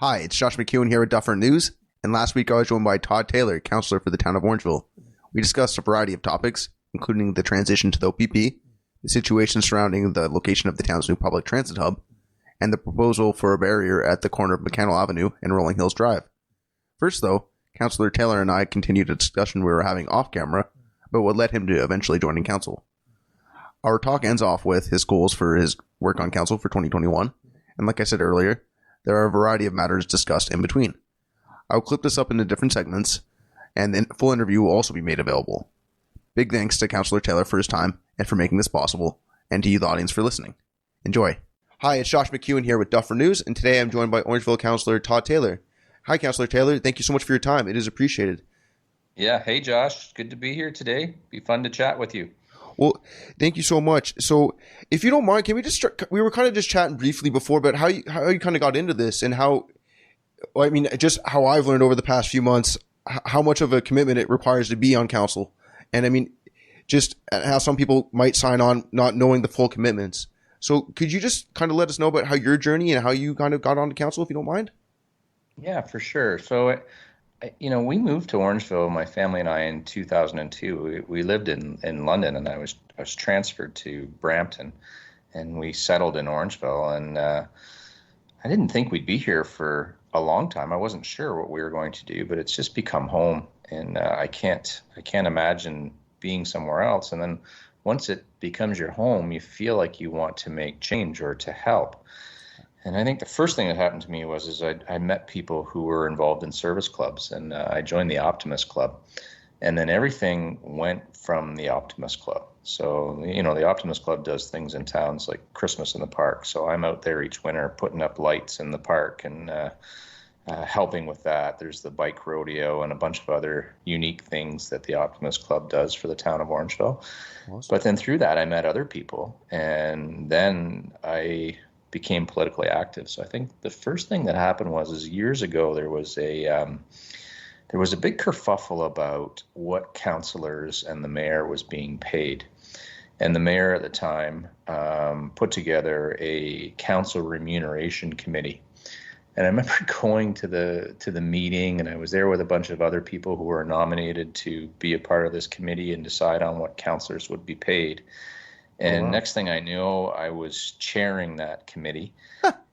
Hi, it's Josh McEwen here with Dufferin News, and last week I was joined by Todd Taylor, Councillor for the Town of Orangeville. We discussed a variety of topics, including the transition to the OPP, the situation surrounding the location of the town's new public transit hub, and the proposal for a barrier at the corner of McCannell Avenue and Rolling Hills Drive. First, though, Councillor Taylor and I continued a discussion we were having off-camera about what led him to eventually joining council. Our talk ends off with his goals for his work on council for 2021, and like I said earlier, there are a variety of matters discussed in between. I will clip this up into different segments, and the full interview will also be made available. Big thanks to Councillor Taylor for his time and for making this possible, and to you, the audience, for listening. Enjoy. Hi, it's Josh McEwen here with Dufferin News, and today I'm joined by Orangeville Councillor Todd Taylor. Hi, Councillor Taylor. Thank you so much for your time. It is appreciated. Yeah. Hey, Josh. Good to be here today. Be fun to chat with you. Well, thank you so much. So, if you don't mind, can we just we were kind of just chatting briefly before, but how you kind of got into this and how, I mean, just how I've learned over the past few months how much of a commitment it requires to be on council, and I mean, just how some people might sign on not knowing the full commitments. So, could you just kind of let us know about how your journey and how you kind of got onto council, if you don't mind? Yeah, for sure. So, we moved to Orangeville, my family and I, in 2002. We lived in London, and I was transferred to Brampton, and we settled in Orangeville. And I didn't think we'd be here for a long time. I wasn't sure what we were going to do, but it's just become home, and I can't imagine being somewhere else. And then once it becomes your home, you feel like you want to make change or to help. And I think the first thing that happened to me was I met people who were involved in service clubs, and I joined the Optimist Club. And then everything went from the Optimist Club. So, the Optimist Club does things in towns like Christmas in the park. So I'm out there each winter putting up lights in the park and helping with that. There's the bike rodeo and a bunch of other unique things that the Optimist Club does for the town of Orangeville. Awesome. But then through that, I met other people, and then I became politically active. So I think the first thing that happened was years ago there was a big kerfuffle about what councillors and the mayor was being paid. And the mayor at the time put together a council remuneration committee. And I remember going to the meeting, and I was there with a bunch of other people who were nominated to be a part of this committee and decide on what councillors would be paid. And Next thing I knew, I was chairing that committee,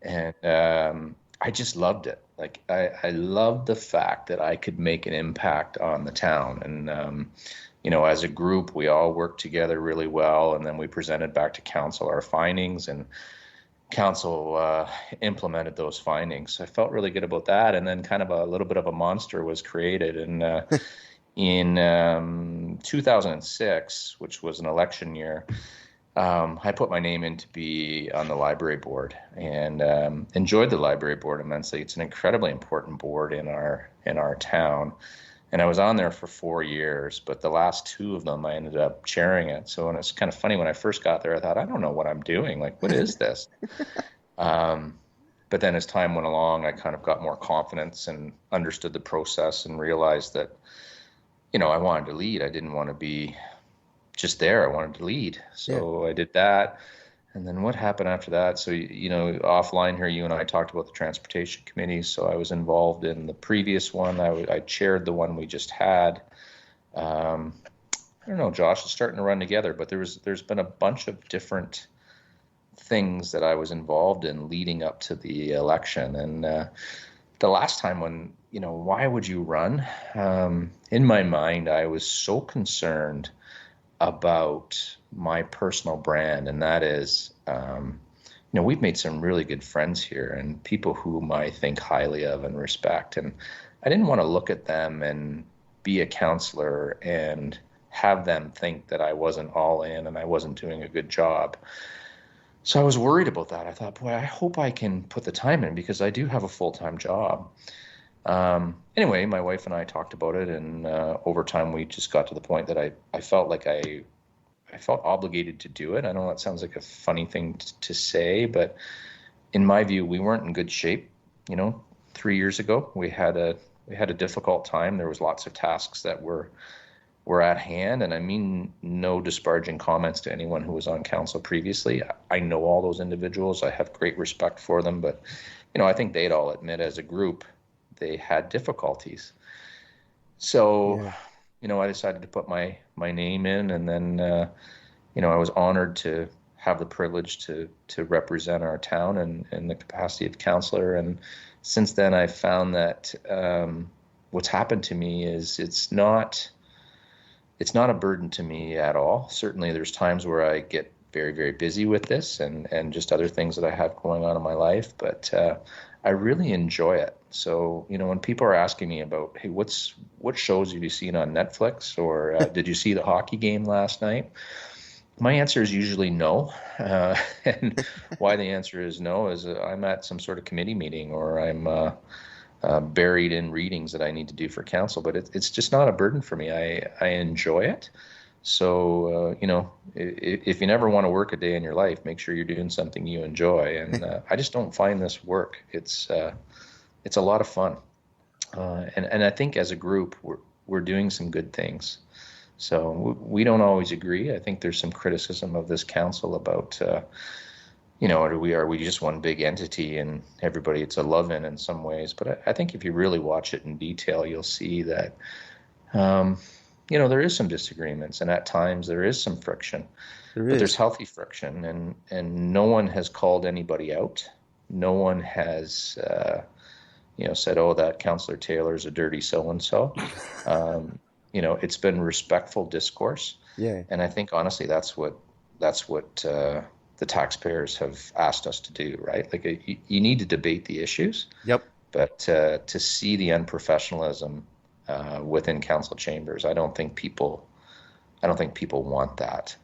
and I just loved it. Like, I loved the fact that I could make an impact on the town. And, as a group, we all worked together really well, and then we presented back to council our findings, and council implemented those findings. So I felt really good about that. And then kind of a little bit of a monster was created. And in 2006, which was an election year, I put my name in to be on the library board, and enjoyed the library board immensely. It's an incredibly important board in our town, and I was on there for 4 years, but the last 2 of them I ended up chairing it. So, and it's kind of funny, when I first got there, I thought, I don't know what I'm doing. Like, what is this? But then as time went along, I kind of got more confidence and understood the process and realized that, I wanted to lead. I didn't want to be just there. I wanted to lead. So yeah. I did that. And then what happened after that? So, offline here, you and I talked about the transportation committee. So I was involved in the previous one. I chaired the one we just had. I don't know, Josh, it's starting to run together, but there's been a bunch of different things that I was involved in leading up to the election. And the last time when, why would you run? In my mind, I was so concerned about my personal brand, and that is, we've made some really good friends here and people whom I think highly of and respect, and I didn't want to look at them and be a councillor and have them think that I wasn't all in and I wasn't doing a good job. So I was worried about that. I thought, boy, I hope I can put the time in, because I do have a full-time job. Anyway, my wife and I talked about it, and over time we just got to the point that I felt like I felt obligated to do it. I know that sounds like a funny thing to say, but in my view, we weren't in good shape. 3 years ago, we had a difficult time. There was lots of tasks that were at hand, and I mean no disparaging comments to anyone who was on council previously. I know all those individuals. I have great respect for them, but I think they'd all admit as a group they had difficulties. So, Yeah. I decided to put my name in, and then I was honored to have the privilege to represent our town in the capacity of councillor. And since then, I've found that what's happened to me is it's not a burden to me at all. Certainly, there's times where I get very, very busy with this and just other things that I have going on in my life, but I really enjoy it. So, when people are asking me about, hey, what shows have you seen on Netflix, or did you see the hockey game last night? My answer is usually no. And why the answer is no is I'm at some sort of committee meeting, or I'm buried in readings that I need to do for council, but it's just not a burden for me. I enjoy it. So, if you never want to work a day in your life, make sure you're doing something you enjoy. And I just don't find this work. It's a lot of fun. And I think as a group, we're doing some good things. So we don't always agree. I think there's some criticism of this council about, are we just one big entity and everybody, it's a love-in in some ways. But I think if you really watch it in detail, you'll see that, there is some disagreements, and at times there is some friction. But there's healthy friction, and no one has called anybody out. No one has, said, oh, that Councillor Taylor is a dirty so-and-so. It's been respectful discourse. Yeah. And I think, honestly, that's what the taxpayers have asked us to do, right? Like, you need to debate the issues. Yep. But to see the unprofessionalism within council chambers, I don't think people want that.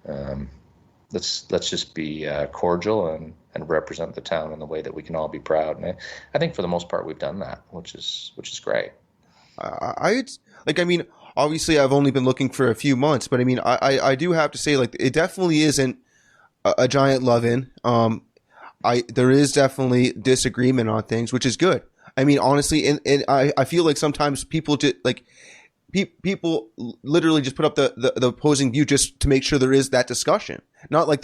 Let's just be cordial and represent the town in the way that we can all be proud. And I think for the most part we've done that, which is great. Obviously I've only been looking for a few months, but I do have to say, like, it definitely isn't a giant love-in. There is definitely disagreement on things, which is good. Honestly, and I feel like sometimes people people literally just put up the opposing view just to make sure there is that discussion. Not like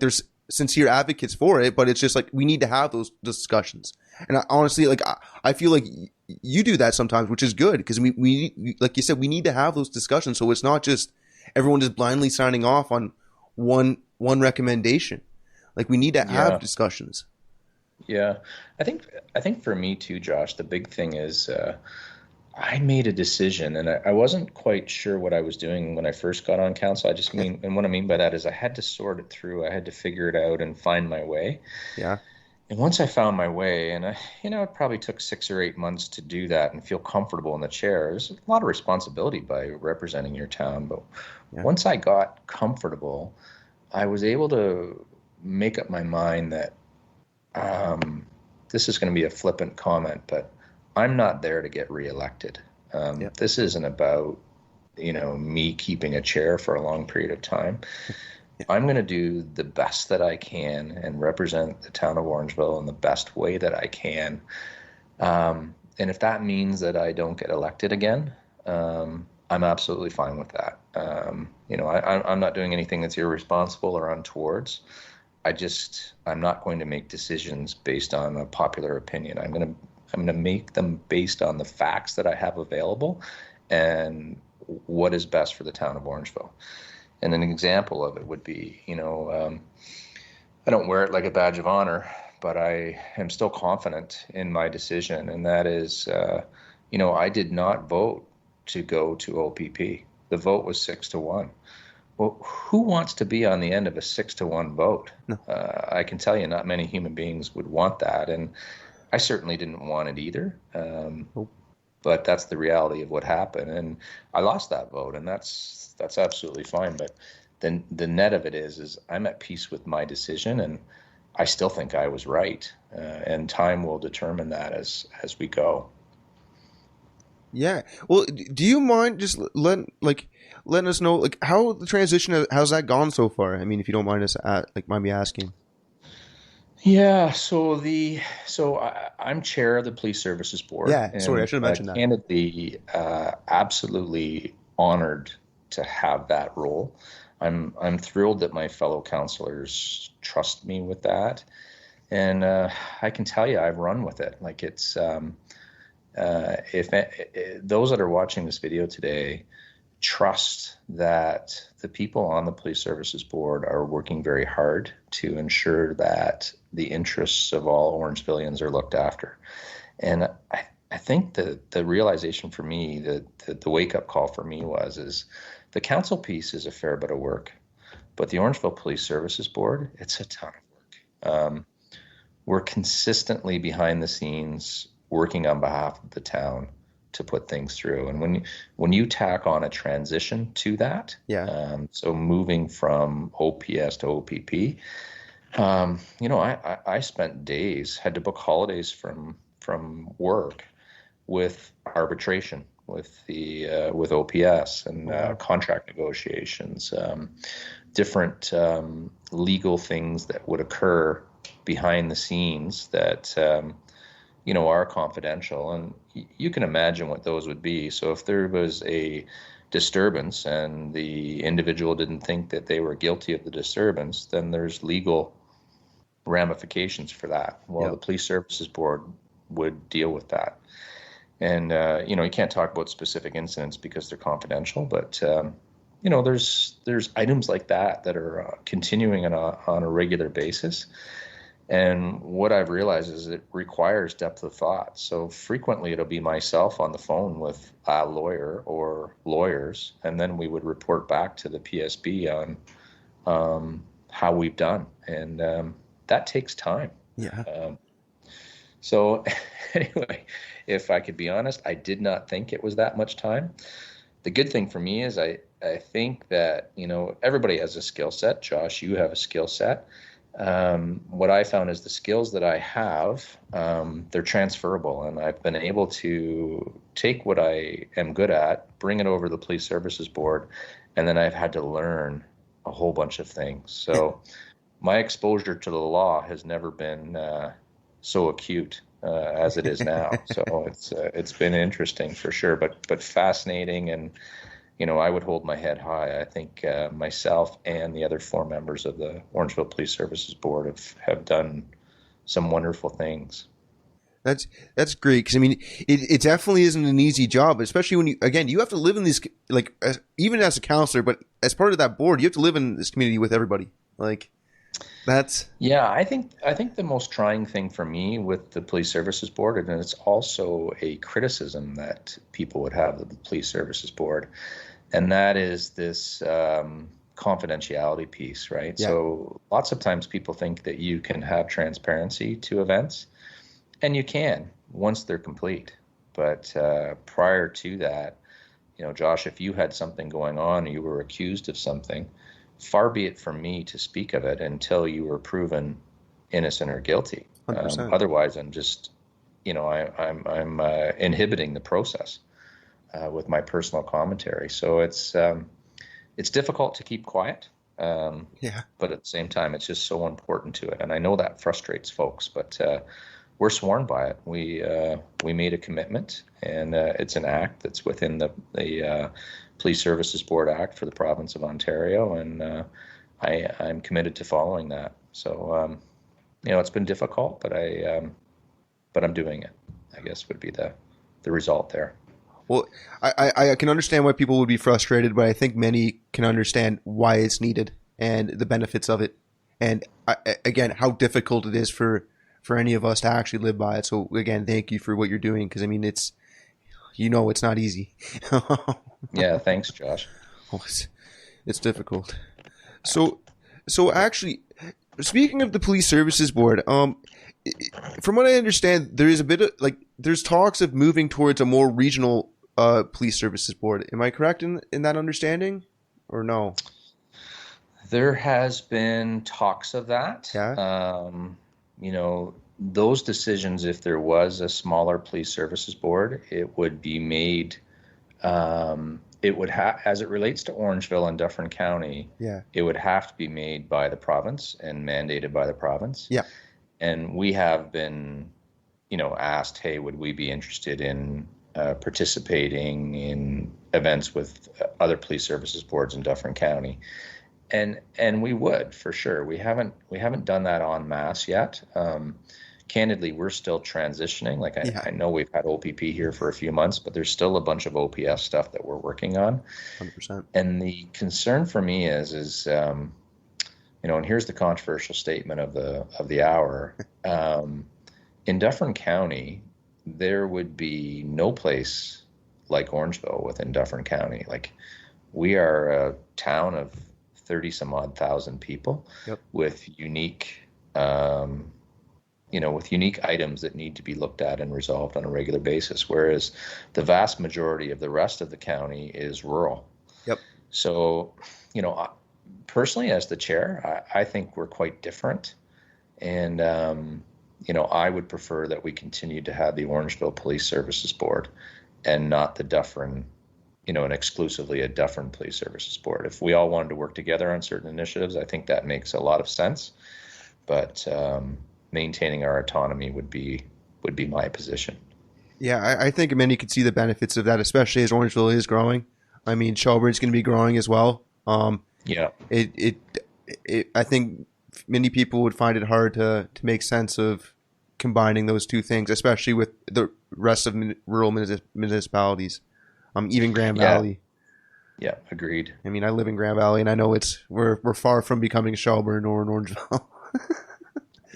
there's sincere advocates for it, but it's just like we need to have those discussions. And honestly, I feel like you do that sometimes, which is good, because we like you said, we need to have those discussions, so it's not just everyone just blindly signing off on one recommendation. Like, we need to have discussions. Yeah, I think for me too, Josh, the big thing is I made a decision, and I wasn't quite sure what I was doing when I first got on council. And what I mean by that is I had to sort it through. I had to figure it out and find my way. Yeah. And once I found my way, and it probably took 6 or 8 months to do that and feel comfortable in the chair. There's a lot of responsibility by representing your town, but once I got comfortable, I was able to make up my mind that this is going to be a flippant comment, but I'm not there to get reelected. This isn't about, me keeping a chair for a long period of time. I'm going to do the best that I can and represent the town of Orangeville in the best way that I can. And if that means that I don't get elected again, I'm absolutely fine with that. I'm not doing anything that's irresponsible or untowards. I'm not going to make decisions based on a popular opinion. I'm going to make them based on the facts that I have available and what is best for the town of Orangeville. And an example of it would be, I don't wear it like a badge of honor, but I am still confident in my decision. And that is, I did not vote to go to OPP. The vote was 6-1. Well, who wants to be on the end of a 6-1 vote? No. I can tell you not many human beings would want that. And I certainly didn't want it either. But that's the reality of what happened. And I lost that vote, and that's absolutely fine. But then the net of it is I'm at peace with my decision, and I still think I was right. And time will determine that as we go. Yeah. Well, do you mind just letting us know how the transition, how's that gone so far? If you don't mind mind me asking. Yeah, so I'm chair of the Police Services Board. Yeah, sorry, I should have mentioned that. Candidly, absolutely honored to have that role. I'm thrilled that my fellow councillors trust me with that. And I can tell you, I've run with it. Like it's, if those that are watching this video today trust that the people on the Police Services Board are working very hard to ensure that the interests of all Orangevillians are looked after. And I think the realization for me, the wake-up call for me is the council piece is a fair bit of work, but the Orangeville Police Services Board, it's a ton of work. We're consistently behind the scenes working on behalf of the town to put things through. And when you tack on a transition to that, so moving from OPS to OPP, I spent days, had to book holidays from work with arbitration with OPS and contract negotiations, different legal things that would occur behind the scenes that are confidential, and you can imagine what those would be. So if there was a disturbance and the individual didn't think that they were guilty of the disturbance, then there's legal ramifications for that. Well, the Police Services Board would deal with that. And, you can't talk about specific incidents because they're confidential, but, there's items like that are continuing on a regular basis. And what I've realized is it requires depth of thought. So frequently it'll be myself on the phone with a lawyer or lawyers, and then we would report back to the PSB on how we've done. And that takes time. Yeah. So anyway, if I could be honest, I did not think it was that much time. The good thing for me is I think that, everybody has a skill set. Josh, you have a skill set. What I found is the skills that I have, they're transferable, and I've been able to take what I am good at, bring it over to the Police Services Board, and then I've had to learn a whole bunch of things. So my exposure to the law has never been so acute as it is now. So it's been interesting for sure, but fascinating, and I would hold my head high. I think myself and the other 4 members of the Orangeville Police Services Board have done some wonderful things. That's great, because it definitely isn't an easy job, especially when you have to live in this, even as a counselor, but as part of that board, you have to live in this community with everybody. I think the most trying thing for me with the Police Services Board, and it's also a criticism that people would have of the Police Services Board, and that is this confidentiality piece, right? Yeah. So lots of times people think that you can have transparency to events, and you can once they're complete. But prior to that, Josh, if you had something going on, or you were accused of something, far be it from me to speak of it until you were proven innocent or guilty. Otherwise, I'm just, I'm inhibiting the process with my personal commentary. So it's difficult to keep quiet. But at the same time, it's just so important to it. And I know that frustrates folks, but we're sworn by it. We made a commitment, and it's an act that's within the Police Services Board Act for the province of Ontario, and I'm committed to following that. So, it's been difficult, but I'm doing it, I guess would be the result there. Well, I can understand why people would be frustrated, but I think many can understand why it's needed and the benefits of it. And again, how difficult it is for any of us to actually live by it. So again, thank you for what you're doing, because it's it's not easy. Yeah, thanks, Josh. Oh, it's difficult. So actually, speaking of the Police Services Board, from what I understand, there is a bit of there's talks of moving towards a more regional Police Services Board. Am I correct in that understanding, or no? There has been talks of that. Yeah. Those decisions, if there was a smaller Police Services Board, it would be made. It would have, as it relates to Orangeville and Dufferin County, it would have to be made by the province and mandated by the province. Yeah. And we have been, asked, hey, would we be interested in participating in events with other Police Services Boards in Dufferin County? And we would, for sure. We haven't done that en masse yet. Candidly, we're still transitioning. Like Yeah, I know we've had OPP here for a few months, but there's still a bunch of OPS stuff that we're working on. 100%. And the concern for me is and here's the controversial statement of the hour. In Dufferin County, there would be no place like Orangeville within Dufferin County. Like, we are a town of 30 some odd thousand people. Yep. With unique items that need to be looked at and resolved on a regular basis, whereas the vast majority of the rest of the county is rural. Yep. So, personally, as the chair, I think we're quite different. And, I would prefer that we continue to have the Orangeville Police Services Board and not the Dufferin, and exclusively a Dufferin Police Services Board. If we all wanted to work together on certain initiatives, I think that makes a lot of sense. But maintaining our autonomy would be my position. Yeah, I think many could see the benefits of that, especially as Orangeville is growing. I mean, Shelburne's going to be growing as well. Yeah. I think many people would find it hard to make sense of combining those two things, especially with the rest of rural municipalities, even Grand Valley. Yeah, agreed. I mean, I live in Grand Valley, and I know we're far from becoming Shelburne or an Orangeville.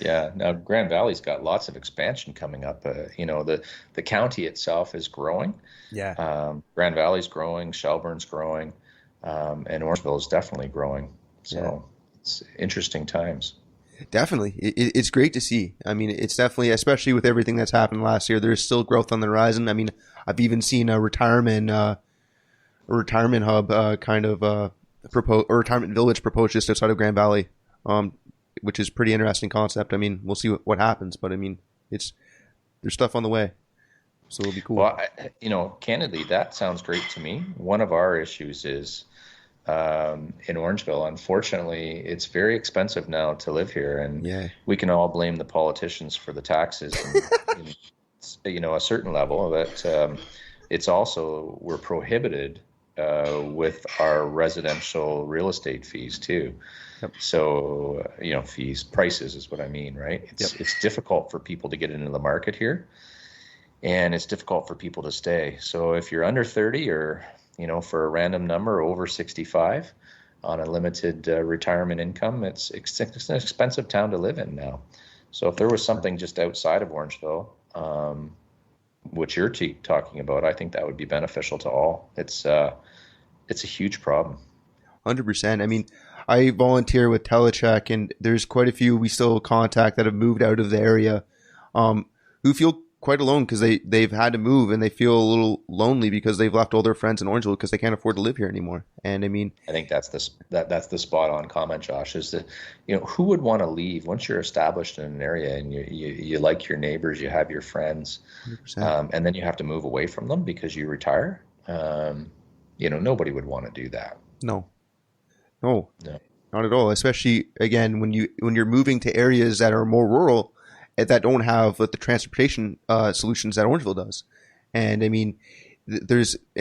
Yeah. Now, Grand Valley's got lots of expansion coming up. The county itself is growing. Yeah. Grand Valley's growing, Shelburne's growing, and Orangeville is definitely growing. So It's interesting times. Definitely. It's great to see. I mean, it's definitely, especially with everything that's happened last year, there's still growth on the horizon. I mean, I've even seen a retirement hub retirement village proposed just outside of Grand Valley, which is a pretty interesting concept. I mean, we'll see what happens, but I mean, there's stuff on the way, so it'll be cool. Well, candidly, that sounds great to me. One of our issues is in Orangeville, unfortunately, it's very expensive now to live here, and we can all blame the politicians for the taxes, and, a certain level. But it's also, we're prohibited with our residential real estate fees too. Yep. So, prices is what I mean, right? It's difficult for people to get into the market here, and it's difficult for people to stay. So if you're under 30 or, for a random number over 65 on a limited retirement income, it's an expensive town to live in now. So if there was something just outside of Orangeville, which you're talking about, I think that would be beneficial to all. It's a huge problem. 100%. I mean, I volunteer with Telecheck, and there's quite a few we still contact that have moved out of the area, who feel quite alone because they've had to move, and they feel a little lonely because they've left all their friends in Orangeville because they can't afford to live here anymore. And I mean, I think that's the spot on comment, Josh, is that, who would want to leave once you're established in an area and you like your neighbors, you have your friends, and then you have to move away from them because you retire. Nobody would want to do that. No, not at all. Especially when you're moving to areas that are more rural, that don't have the transportation solutions that Orangeville does. And I mean,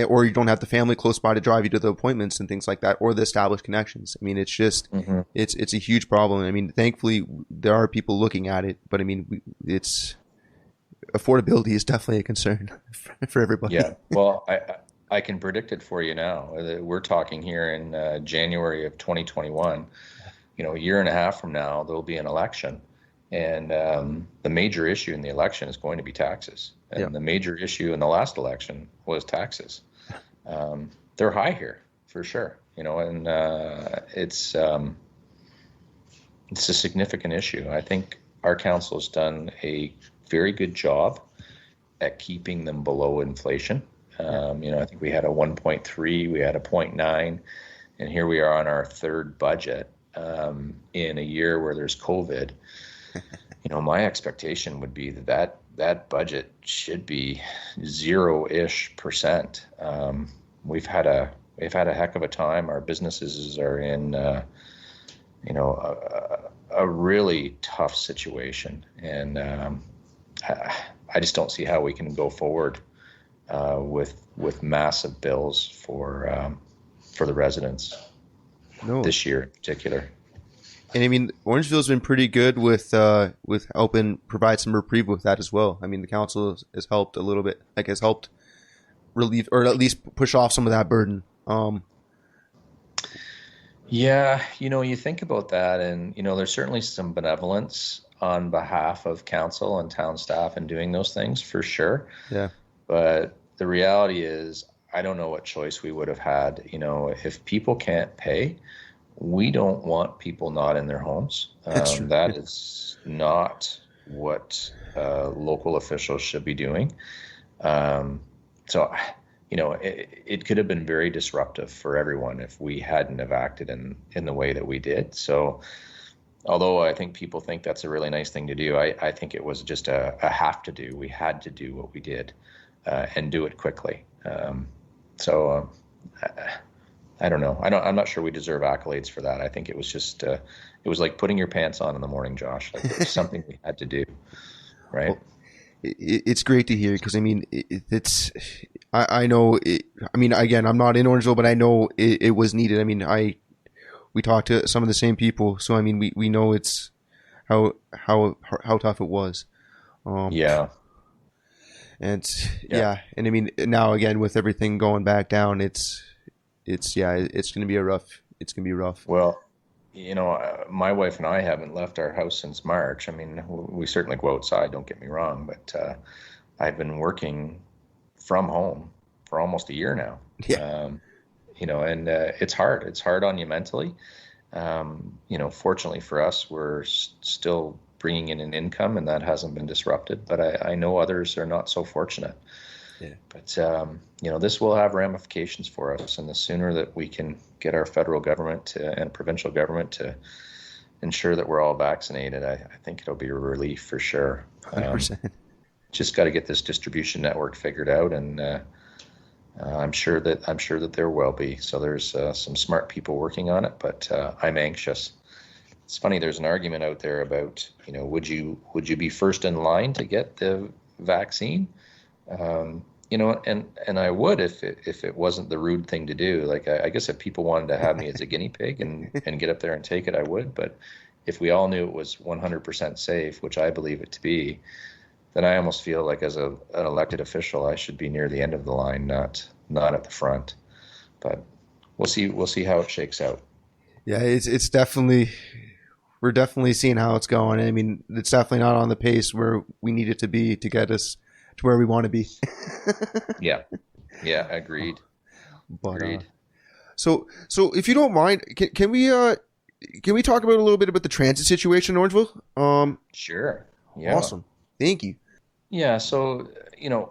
or you don't have the family close by to drive you to the appointments and things like that, or the established connections. I mean, it's just, it's a huge problem. I mean, thankfully there are people looking at it, but I mean, affordability is definitely a concern for everybody. Yeah. Well, I can predict it for you now. We're talking here in January of 2021, a year and a half from now, there'll be an election. And the major issue in the election is going to be taxes. And the major issue in the last election was taxes. They're high here for sure, and it's a significant issue. I think our council has done a very good job at keeping them below inflation. I think we had a 1.3, we had a 0.9, and here we are on our third budget in a year where there's COVID. My expectation would be that budget should be 0-ish percent. We've had a heck of a time. Our businesses are in a really tough situation, and I just don't see how we can go forward with massive bills for the residents. No. this year in particular. And I mean, Orangeville's been pretty good with helping provide some reprieve with that as well. I mean, the council has helped a little bit, like has helped relieve or at least push off some of that burden. Yeah, you think about that, and there's certainly some benevolence on behalf of council and town staff in doing those things for sure. Yeah. But the reality is, I don't know what choice we would have had. If people can't pay, we don't want people not in their homes. That's true. That is not what local officials should be doing. So, it could have been very disruptive for everyone if we hadn't have acted in the way that we did. So, although I think people think that's a really nice thing to do, I think it was just a have to do. We had to do what we did and do it quickly. I don't know. I'm not sure we deserve accolades for that. I think it was just, it was like putting your pants on in the morning, Josh. Like it was something we had to do, right? Well, it's great to hear because I mean, I know. I mean, again, I'm not in Orangeville, but I know it was needed. I mean, we talked to some of the same people, so I mean, we know it's how tough it was. Yeah. And yeah, and I mean, now again with everything going back down, it's going to be rough. Well, my wife and I haven't left our house since March. I mean, we certainly go outside, don't get me wrong, but I've been working from home for almost a year now. Yeah. And it's hard. It's hard on you mentally. Fortunately for us, we're still bringing in an income, and that hasn't been disrupted. But I know others are not so fortunate. Yeah. But this will have ramifications for us, and the sooner that we can get our federal government and provincial government to ensure that we're all vaccinated, I think it'll be a relief for sure. 100%. Just got to get this distribution network figured out, and I'm sure that there will be. So there's some smart people working on it, but I'm anxious. It's funny. There's an argument out there about would you be first in line to get the vaccine? And I would if it wasn't the rude thing to do. Like I guess if people wanted to have me as a guinea pig and get up there and take it, I would. But if we all knew it was 100% safe, which I believe it to be, then I almost feel like as an elected official, I should be near the end of the line, not at the front. But we'll see how it shakes out. Yeah, it's definitely, we're definitely seeing how it's going. I mean, it's definitely not on the pace where we need it to be to get us to where we want to be. Yeah, agreed. But, agreed. So if you don't mind, can we talk about a little bit about the transit situation in Orangeville? Sure. Yeah. Awesome. Thank you. Yeah. So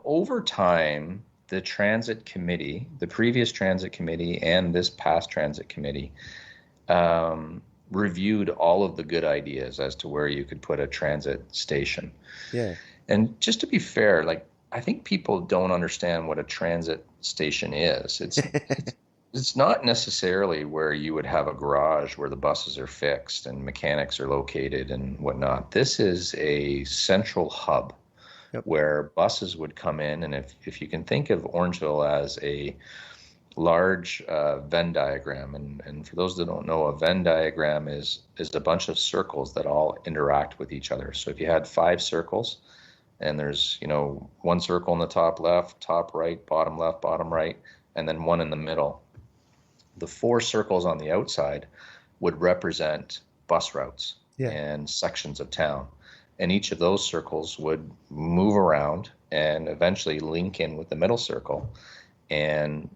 over time, the transit committee, the previous transit committee, and this past transit committee, reviewed all of the good ideas as to where you could put a transit station. Yeah. And just to be fair, like I think people don't understand what a transit station is. It's not necessarily where you would have a garage where the buses are fixed and mechanics are located and whatnot. This is a central hub. Yep. Where buses would come in, and if you can think of Orangeville as a large Venn diagram, and for those that don't know, a Venn diagram is a bunch of circles that all interact with each other. So if you had 5 circles, and there's one circle in the top left, top right, bottom left, bottom right, and then one in the middle, the 4 circles on the outside would represent bus routes and sections of town. And each of those circles would move around and eventually link in with the middle circle. And,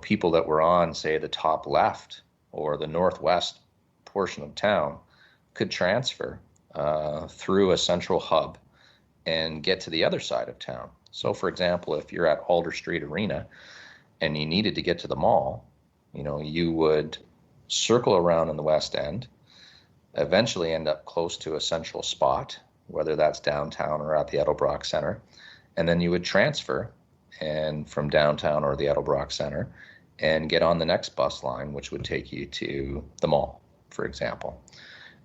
people that were on, say, the top left or the northwest portion of town could transfer through a central hub and get to the other side of town. So, for example, if you're at Alder Street Arena and you needed to get to the mall, you would circle around in the west end, eventually end up close to a central spot, whether that's downtown or at the Edelbrock Center, and then you would transfer and from downtown or the Edelbrock Center and get on the next bus line, which would take you to the mall, for example.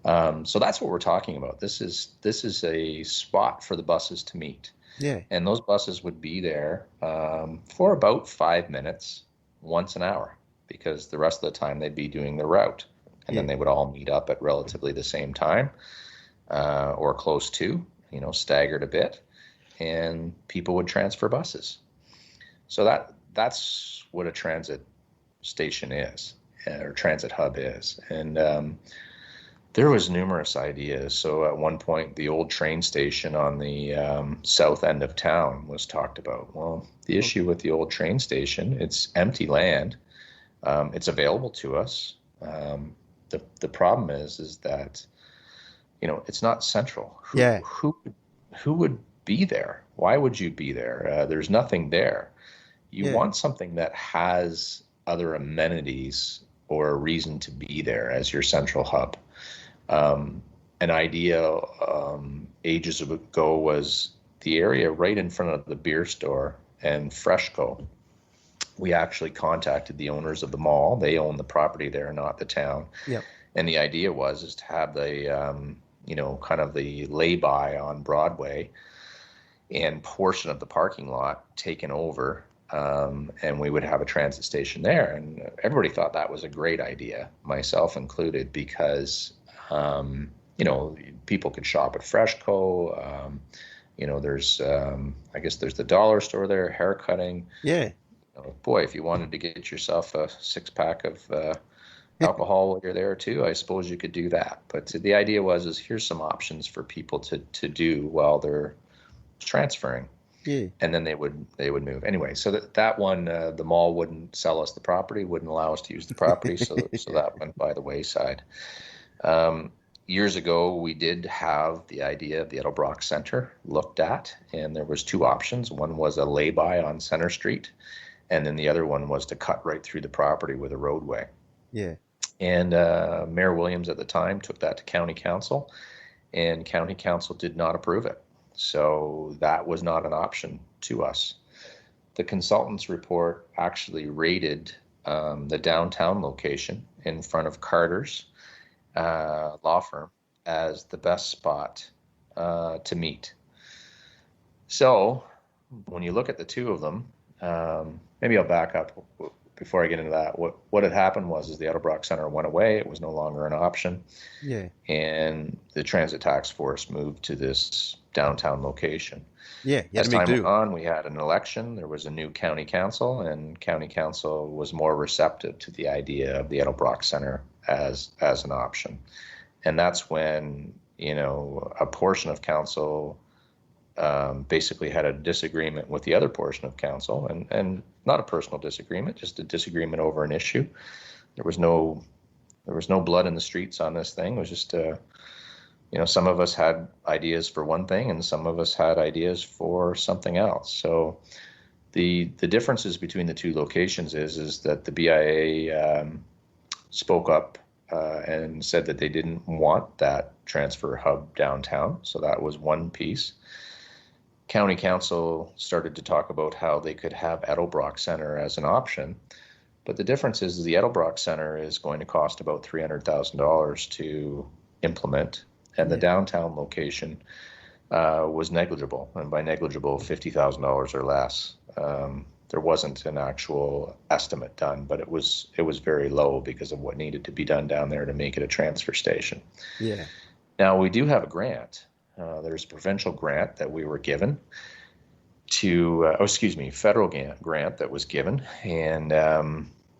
So that's what we're talking about. This is a spot for the buses to meet. Yeah. And those buses would be there for about 5 minutes once an hour, because the rest of the time they'd be doing the route. And then they would all meet up at relatively the same time, or close to, staggered a bit, and people would transfer buses. So that's what a transit station is, or transit hub is. And there was numerous ideas. So at one point, the old train station on the south end of town was talked about. Well, the issue with the old train station, it's empty land. It's available to us. The problem is that, it's not central. Who would be there? Why would you be there? There's nothing there. You want something that has other amenities or a reason to be there as your central hub. An idea ages ago was the area right in front of the beer store and Freshco. We actually contacted the owners of the mall. They own the property there, not the town. Yep. And the idea is to have the, kind of the lay-by on Broadway and portion of the parking lot taken over, and we would have a transit station there. And everybody thought that was a great idea, myself included, because, people could shop at Freshco. There's, I guess there's the dollar store there, hair cutting. Yeah. Boy, if you wanted to get yourself a 6-pack of alcohol while you're there too, I suppose you could do that. But the idea is here's some options for people to do while they're transferring. Yeah. And then they would move. Anyway, so that one, the mall wouldn't sell us the property, wouldn't allow us to use the property, so that went by the wayside. Years ago, we did have the idea of the Edelbrock Center looked at, and there was 2 options. One was a lay-by on Center Street, and then the other one was to cut right through the property with a roadway. Yeah. And Mayor Williams at the time took that to County Council, and County Council did not approve it. So that was not an option to us. The consultant's report actually rated the downtown location in front of Carter's law firm as the best spot to meet. So when you look at the 2 of them, maybe I'll back up before I get into that. What had happened was the Edelbrock Center went away. It was no longer an option. Yeah. And the transit task force moved to this downtown location. Yeah. As time went on, we had an election. There was a new county council, and county council was more receptive to the idea of the Edelbrock Center as an option. And that's when, a portion of council basically had a disagreement with the other portion of council, and not a personal disagreement, just a disagreement over an issue. There was no blood in the streets on this thing. It was just some of us had ideas for one thing and some of us had ideas for something else. So the differences between the 2 locations is that the BIA spoke up and said that they didn't want that transfer hub downtown. So that was one piece. County Council started to talk about how they could have Edelbrock Center as an option. But the difference is the Edelbrock Center is going to cost about $300,000 to implement, and the downtown location was negligible. And by negligible, $50,000 or less. There wasn't an actual estimate done, but it was very low because of what needed to be done down there to make it a transfer station. Yeah. Now, we do have a grant. There's a provincial grant that we were given federal grant that was given. And,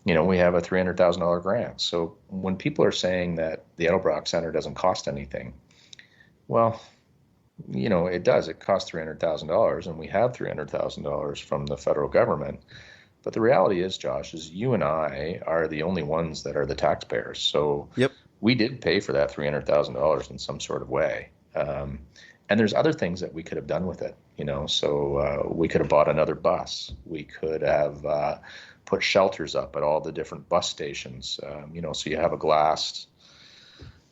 we have a $300,000 grant. So when people are saying that the Edelbrock Center doesn't cost anything, well, it does. It costs $300,000, and we have $300,000 from the federal government. But the reality is, Josh, is you and I are the only ones that are the taxpayers. So we did pay for that $300,000 in some sort of way. And there's other things that we could have done with it, so we could have bought another bus. We could have put shelters up at all the different bus stations, so you have a glassed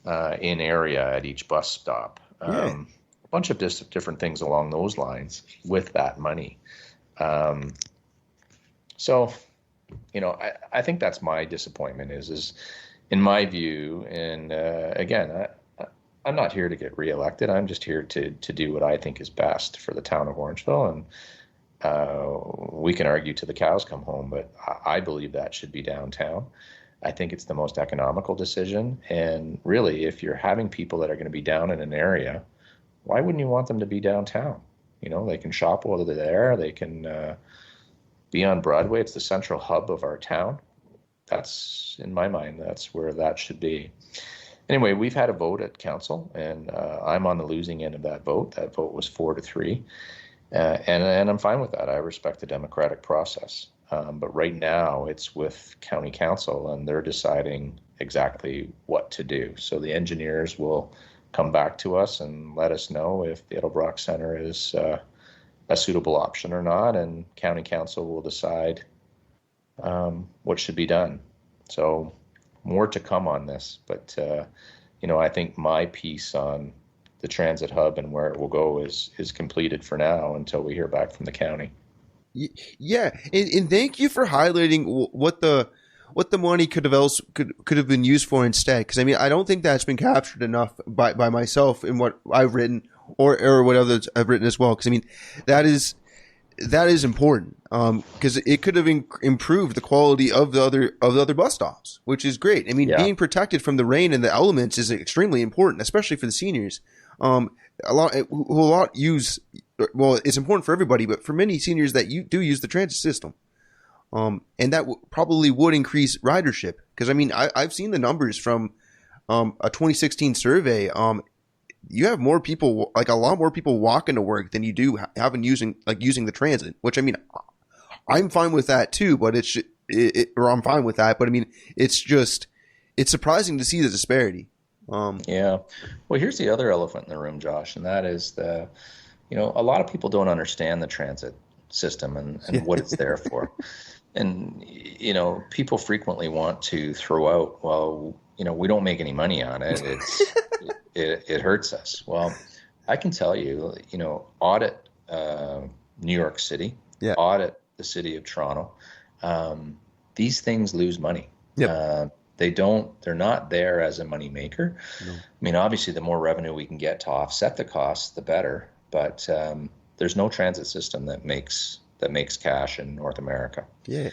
in area at each bus stop. A bunch of different things along those lines with that money. So, I think that's my disappointment is in my view, and again, I'm not here to get reelected. I'm just here to do what I think is best for the town of Orangeville. And we can argue till the cows come home, but I believe that should be downtown. I think it's the most economical decision. And really, if you're having people that are going to be down in an area, why wouldn't you want them to be downtown? They can shop while they're there. They can be on Broadway. It's the central hub of our town. That's, in my mind, that's where that should be. Anyway, we've had a vote at council, and I'm on the losing end of that vote. That vote was 4-3. And I'm fine with that. I respect the democratic process. But right now it's with county council, and they're deciding exactly what to do. So the engineers will come back to us and let us know if the Edelbrock Center is a suitable option or not, and county council will decide what should be done. So more to come on this, but I think my piece on the transit hub and where it will go is completed for now until we hear back from the county. Yeah, and thank you for highlighting what the money could have been used for instead. Because I don't think that's been captured enough by myself in what I've written or what others have written as well. Because that is important. Because it could have improved the quality of the other bus stops, which is great. Being protected from the rain and the elements is extremely important, especially for the seniors. A lot use. Well, it's important for everybody, but for many seniors that do use the transit system, and that probably would increase ridership. Because I've seen the numbers from a 2016 survey. You have more people, a lot more people walking to work than you do having using the transit. Which I'm fine with that too. But I'm fine with that. But it's surprising to see the disparity. Yeah. Well, here's the other elephant in the room, Josh, and that is a lot of people don't understand the transit system and what it's there for. And, people frequently want to throw out, well, we don't make any money on it. It hurts us. Well, I can tell you, audit New York City, audit the city of Toronto. These things lose money. Yep. They're not there as a money maker. No. Obviously the more revenue we can get to offset the costs, the better. But there's no transit system that makes cash in North America. Yeah.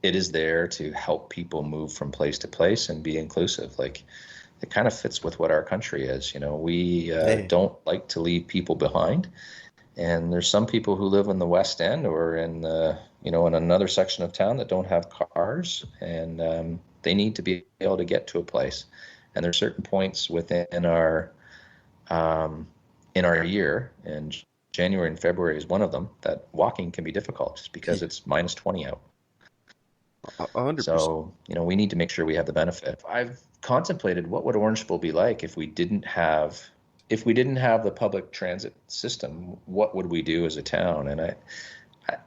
It is there to help people move from place to place and be inclusive. It kind of fits with what our country is. We don't like to leave people behind. And there's some people who live in the West End or in in another section of town that don't have cars, and they need to be able to get to a place. And there's certain points within our year, and January and February is one of them, that walking can be difficult just because it's minus 20 out. 100%. So, we need to make sure we have the benefit. I've contemplated what would Orangeville be like if we didn't have the public transit system. What would we do as a town? And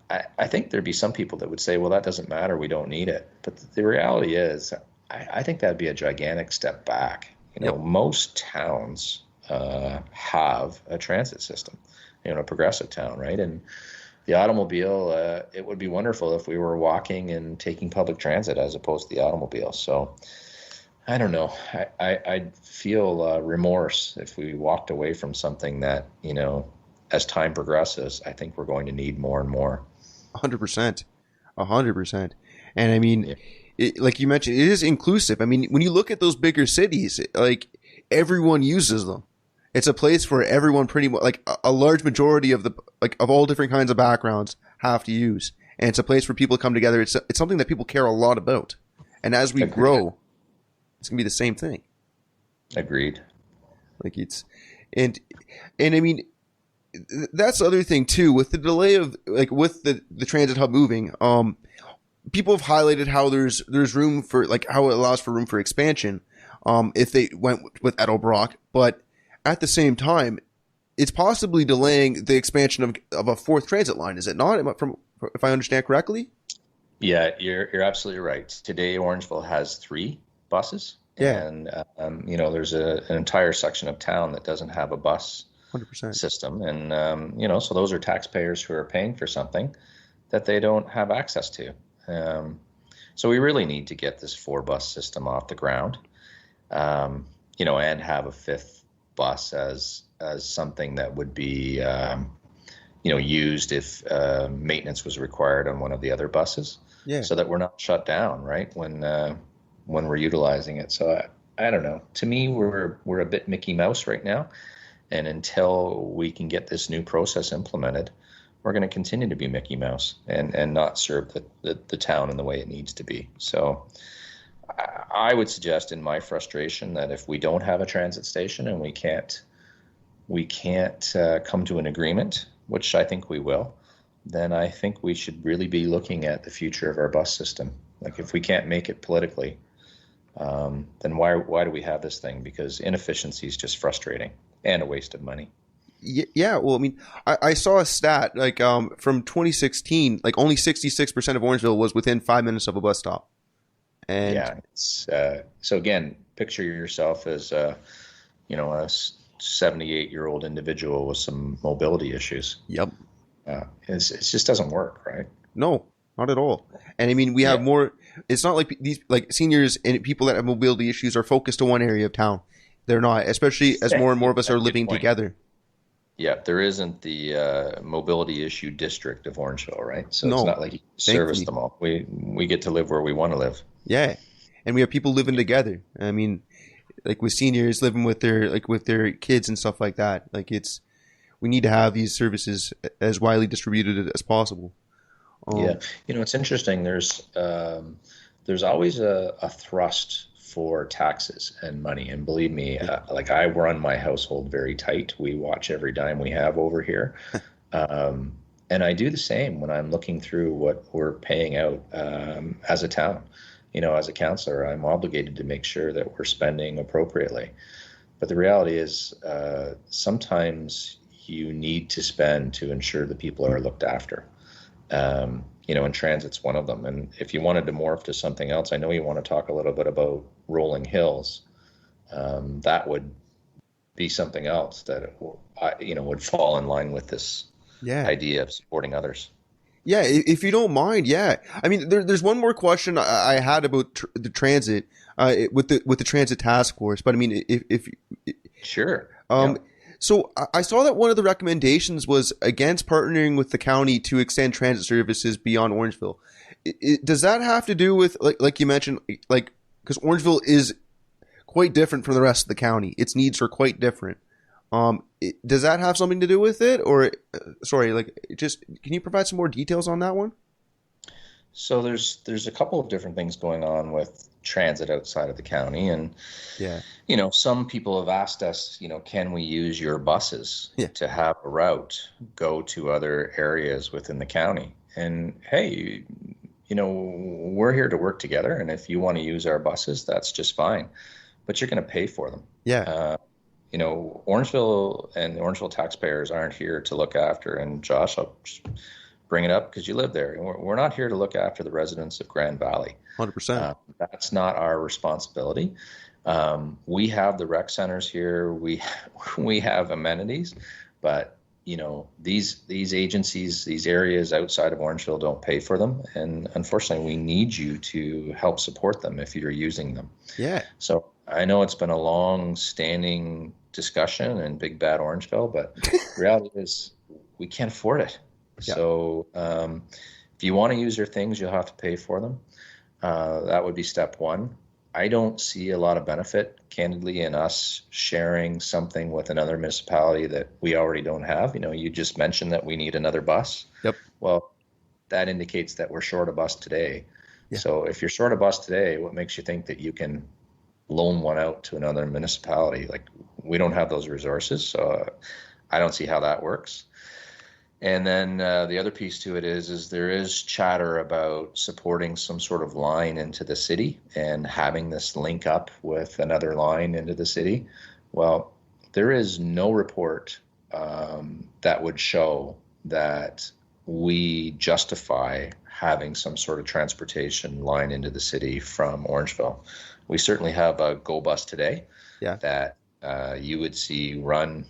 I think there'd be some people that would say, well, that doesn't matter, we don't need it. But the reality is, I think that'd be a gigantic step back. Most towns have a transit system, a progressive town, right? And the automobile, it would be wonderful if we were walking and taking public transit as opposed to the automobile. So I don't know. I'd feel remorse if we walked away from something that, as time progresses, I think we're going to need more and more. 100%. 100%. And like you mentioned, it is inclusive. When you look at those bigger cities, everyone uses them. It's a place where everyone pretty much, a large majority of of all different kinds of backgrounds have to use. And it's a place where people come together. It's something that people care a lot about. And as we grow, it's going to be the same thing. Agreed. That's the other thing too, with the delay of with the transit hub moving, people have highlighted how there's room for how it allows for room for expansion, if they went with Edelbrock, but at the same time, it's possibly delaying the expansion of a fourth transit line, is it not? If I understand correctly? Yeah, you're absolutely right. Today, Orangeville has 3 buses. Yeah. And, there's an entire section of town that doesn't have a bus 100%. system. And, so those are taxpayers who are paying for something that they don't have access to. So we really need to get this 4-bus system off the ground, and have a 5th bus as something that would be, used if maintenance was required on one of the other buses, so that we're not shut down, right, when we're utilizing it. So I don't know. To me, we're a bit Mickey Mouse right now, and until we can get this new process implemented, we're going to continue to be Mickey Mouse and not serve the town in the way it needs to be. So I would suggest, in my frustration, that if we don't have a transit station and we can't come to an agreement, which I think we will, then I think we should really be looking at the future of our bus system. Like, if we can't make it politically, then why do we have this thing? Because inefficiency is just frustrating and a waste of money. Yeah, well, I mean, I saw a stat, like, from 2016, like, only 66% of Orangeville was within 5 minutes of a bus stop. And yeah, so again, picture yourself as a 78-year-old individual with some mobility issues. Yep. It just doesn't work, right? No, not at all. And I mean, we have more. It's not like these, like, seniors and people that have mobility issues are focused to one area of town. They're not, especially as more and more of us are living together. Yeah, there isn't the mobility issue district of Orangeville, right? So it's not like you service them all. We get to live where we want to live. Yeah, and we have people living together. I mean, like, with seniors living with their kids and stuff like that. Like, we need to have these services as widely distributed as possible. Yeah, it's interesting. There's always a thrust for taxes and money, and believe me, like, I run my household very tight. We watch every dime we have over here, and I do the same when I'm looking through what we're paying out as a town. As a councillor, I'm obligated to make sure that we're spending appropriately. But the reality is, sometimes you need to spend to ensure that people are looked after. And transit's one of them. And if you wanted to morph to something else, I know you want to talk a little bit about rolling hills. That would be something else that would fall in line with this idea of supporting others. Yeah, if you don't mind, yeah. I mean, there's one more question I had about the transit with the transit task force. But I mean, if sure. So I saw that one of the recommendations was against partnering with the county to extend transit services beyond Orangeville. Does that have to do with, like you mentioned, like, because Orangeville is quite different from the rest of the county? Its needs are quite different. Does that have something to do with it, or can you provide some more details on that one? So there's a couple of different things going on with transit outside of the county, and some people have asked us, can we use your buses to have a route go to other areas within the county? And hey, we're here to work together, and if you want to use our buses, that's just fine, but you're going to pay for them. Orangeville and the Orangeville taxpayers aren't here to look after, and Josh, I'll just bring it up because you live there. We're not here to look after the residents of Grand Valley. 100%. That's not our responsibility. We have the rec centers here. We have amenities, but these agencies, these areas outside of Orangeville don't pay for them, and unfortunately, we need you to help support them if you're using them. Yeah. So I know it's been a long-standing discussion in Big Bad Orangeville, but the reality is we can't afford it. Yeah. So if you want to use your things, you'll have to pay for them. That would be step one. I don't see a lot of benefit, candidly, in us sharing something with another municipality that we already don't have. You just mentioned that we need another bus. Yep. Well, that indicates that we're short a bus today. Yeah. So if you're short a bus today, what makes you think that you can loan one out to another municipality? Like, we don't have those resources, so I don't see how that works. And then the other piece to it is there is chatter about supporting some sort of line into the city and having this link up with another line into the city. Well, there is no report that would show that we justify having some sort of transportation line into the city from Orangeville. We certainly have a Go Bus today that you would see run,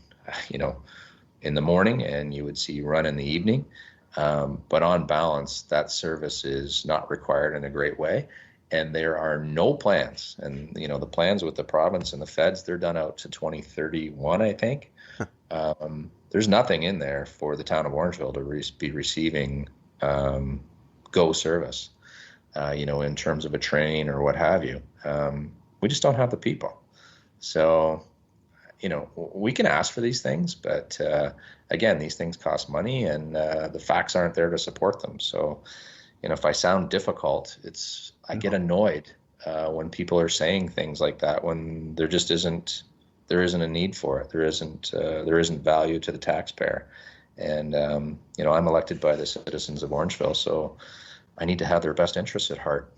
in the morning, and you would see run in the evening. But on balance, that service is not required in a great way. And there are no plans. And, the plans with the province and the feds, they're done out to 2031, I think. there's nothing in there for the town of Orangeville to be receiving GO service, in terms of a train or what have you. We just don't have the people. So, we can ask for these things, but again, these things cost money, and the facts aren't there to support them. So, if I sound difficult, I get annoyed when people are saying things like that, when there isn't a need for it. There isn't value to the taxpayer. And, I'm elected by the citizens of Orangeville, so I need to have their best interests at heart.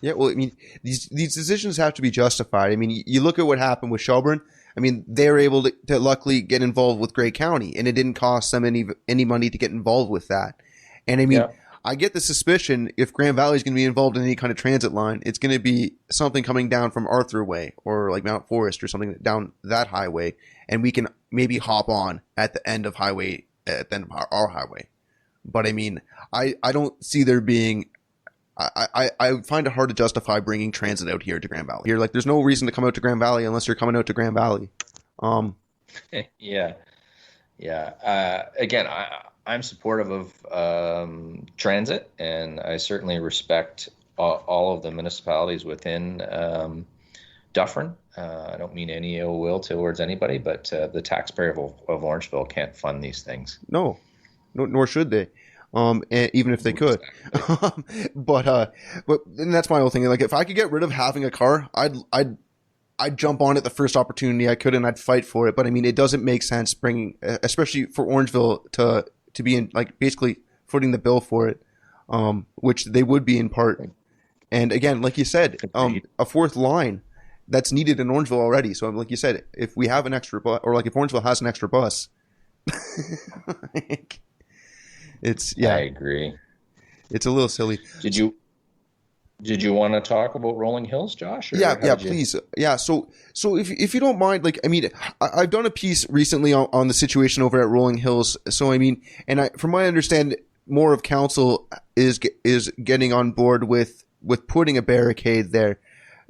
Yeah, well, I mean, these decisions have to be justified. I mean, you look at what happened with Shelburne. I mean, they were able to luckily get involved with Grey County, and it didn't cost them any money to get involved with that. And I mean, yeah. I get the suspicion if Grand Valley is going to be involved in any kind of transit line, it's going to be something coming down from Arthur Way or like Mount Forest or something down that highway, and we can maybe hop on at the end of our highway. But I mean, I don't see there being. I find it hard to justify bringing transit out here to Grand Valley. You're like, there's no reason to come out to Grand Valley unless you're coming out to Grand Valley. Yeah. Again, I'm supportive of transit, and I certainly respect all of the municipalities within Dufferin. I don't mean any ill will towards anybody, but the taxpayer of Orangeville can't fund these things. No, nor should they. Even if they could. but and that's my whole thing. Like, if I could get rid of having a car, I'd jump on it the first opportunity I could, and I'd fight for it. But I mean, it doesn't make sense bringing, especially for Orangeville, to be in, like, basically footing the bill for it, which they would be in part. And again, like you said, a fourth line that's needed in Orangeville already. So like you said, if we have an extra bus, or like if Orangeville has an extra bus, I agree. It's a little silly. Did you want to talk about Rolling Hills, Josh? Yeah, please. Yeah, so if you don't mind, like, I mean, I've done a piece recently on the situation over at Rolling Hills. So I mean, and from what I understand, more of council is getting on board with putting a barricade there.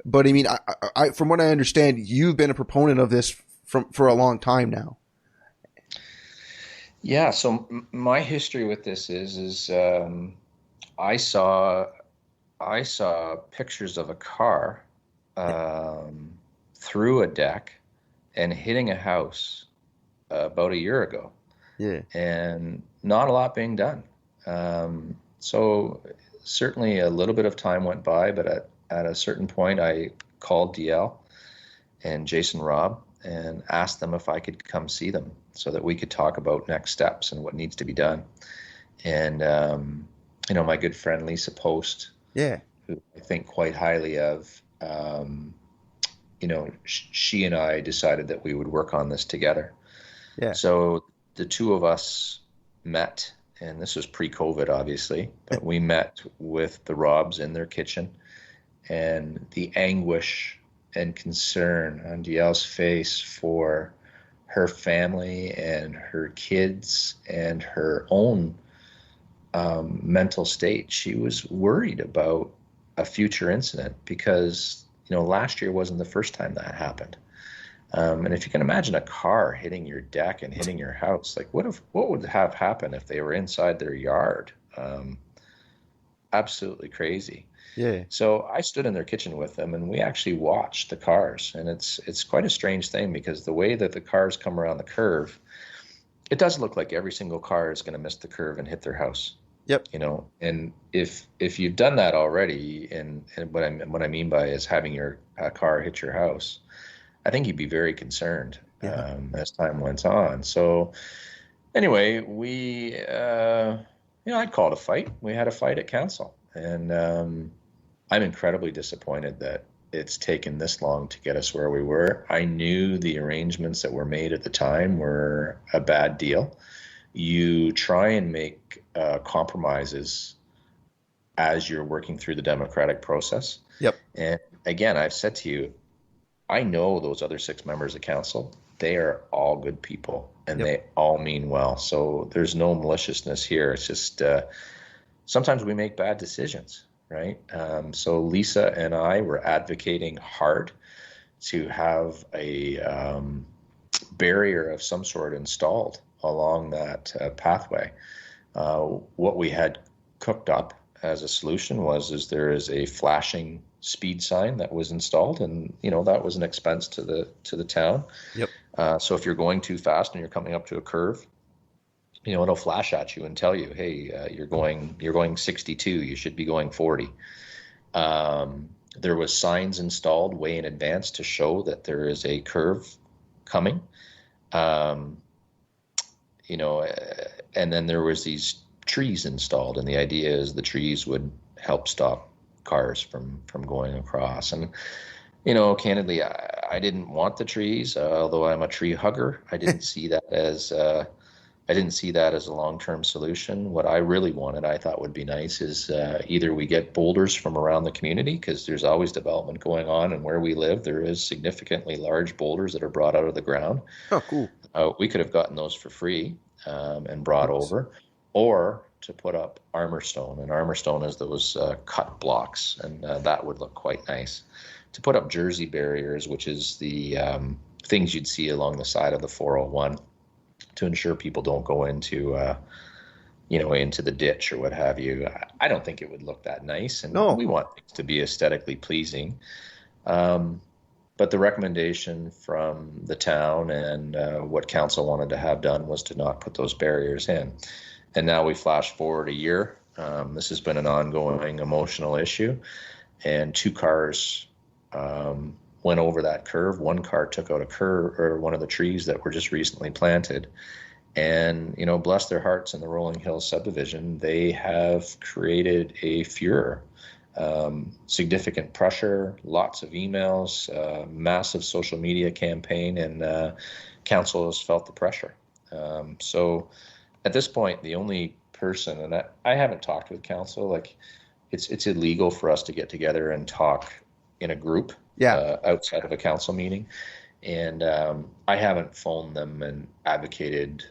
But I mean, I from what I understand, you've been a proponent of this for a long time now. Yeah. So my history with this is I saw pictures of a car through a deck and hitting a house about a year ago. Yeah. And not a lot being done. So certainly a little bit of time went by, but at a certain point I called DL and Jason Robb and asked them if I could come see them so that we could talk about next steps and what needs to be done. And, my good friend Lisa Post, yeah, who I think quite highly of, she and I decided that we would work on this together. Yeah. So the two of us met, and this was pre-COVID, obviously, but we met with the Robs in their kitchen, and the anguish and concern on DL's face for her family and her kids and her own mental state. She was worried about a future incident because, last year wasn't the first time that happened. And if you can imagine a car hitting your deck and hitting your house, like what would have happened if they were inside their yard? Absolutely crazy. Yeah. So I stood in their kitchen with them, and we actually watched the cars. And it's quite a strange thing because the way that the cars come around the curve, it does look like every single car is going to miss the curve and hit their house. Yep. And if you've done that already, and what I mean by is having your car hit your house, I think you'd be very concerned as time went on. So anyway, we, I'd called a fight. We had a fight at council, and I'm incredibly disappointed that it's taken this long to get us where we were. I knew the arrangements that were made at the time were a bad deal. You try and make compromises as you're working through the democratic process. Yep. And again, I've said to you, I know those other 6 members of council. They are all good people, and They all mean well. So there's no maliciousness here. It's just sometimes we make bad decisions, right? So Lisa and I were advocating hard to have a barrier of some sort installed along that pathway. What we had cooked up as a solution is there is a flashing speed sign that was installed, and that was an expense to the town. Yep. So if you're going too fast and you're coming up to a curve, it'll flash at you and tell you, hey, you're going 62, you should be going 40. There was signs installed way in advance to show that there is a curve coming. And then there was these trees installed, and the idea is the trees would help stop cars from going across. And candidly, I didn't want the trees, although I'm a tree hugger. I didn't see that as a long-term solution. What I really wanted, I thought would be nice, is either we get boulders from around the community, because there's always development going on, and where we live, there is significantly large boulders that are brought out of the ground. Oh, cool. We could have gotten those for free and brought over, or to put up armor stone. And armor stone is those cut blocks, and that would look quite nice. To put up jersey barriers, which is the things you'd see along the side of the 401, to ensure people don't go into the ditch or what have you. I don't think it would look that nice, and we want things to be aesthetically pleasing. But the recommendation from the town and what council wanted to have done was to not put those barriers in. And now we flash forward a year. This has been an ongoing emotional issue, and 2 cars went over that curve. 1 car took out a curve, or one of the trees that were just recently planted. And, bless their hearts, in the Rolling Hills subdivision, they have created a furor, significant pressure, lots of emails, massive social media campaign, and council has felt the pressure. So at this point, the only person, and I haven't talked with council, like it's illegal for us to get together and talk in a group outside of a council meeting. And I haven't phoned them and advocated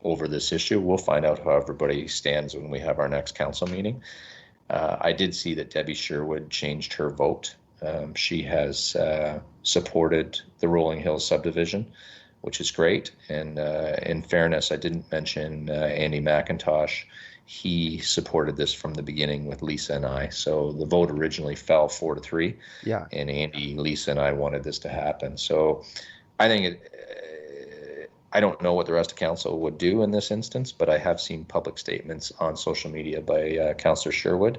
over this issue. We'll find out how everybody stands when we have our next council meeting. I did see that Debbie Sherwood changed her vote. She has supported the Rolling Hills subdivision, which is great. And in fairness, I didn't mention Andy McIntosh. He supported this from the beginning with Lisa and I. So the vote originally fell 4-3. Yeah. And Andy, Lisa, and I wanted this to happen. So I think I don't know what the rest of council would do in this instance, but I have seen public statements on social media by Councillor Sherwood.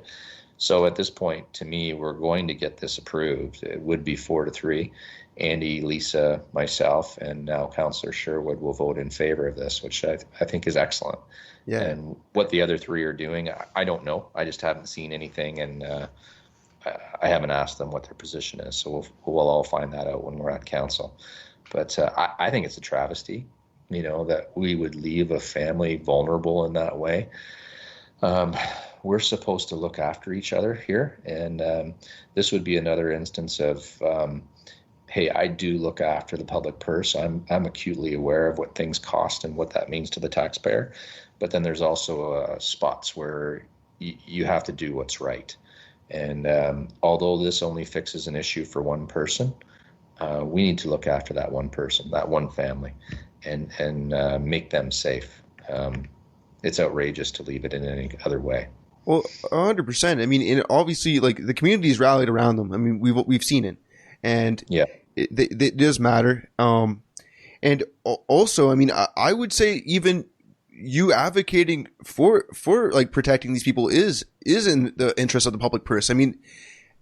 So at this point, to me, we're going to get this approved. It would be 4-3. Andy, Lisa, myself, and now Councillor Sherwood will vote in favor of this, which I think is excellent. Yeah. And what the other 3 are doing, I don't know. I just haven't seen anything, and I haven't asked them what their position is. So we'll all find that out when we're at council. But I think it's a travesty, that we would leave a family vulnerable in that way. We're supposed to look after each other here, and this would be another instance of, hey, I do look after the public purse. I'm acutely aware of what things cost and what that means to the taxpayer. But then there's also spots where you have to do what's right. And although this only fixes an issue for one person, we need to look after that one person, that one family, and make them safe. It's outrageous to leave it in any other way. Well, 100%. I mean, obviously, like, the community's rallied around them. I mean, we've seen it, and yeah, it does matter. And also, I mean, I would say even you advocating for like protecting these people is in the interest of the public purse. I mean,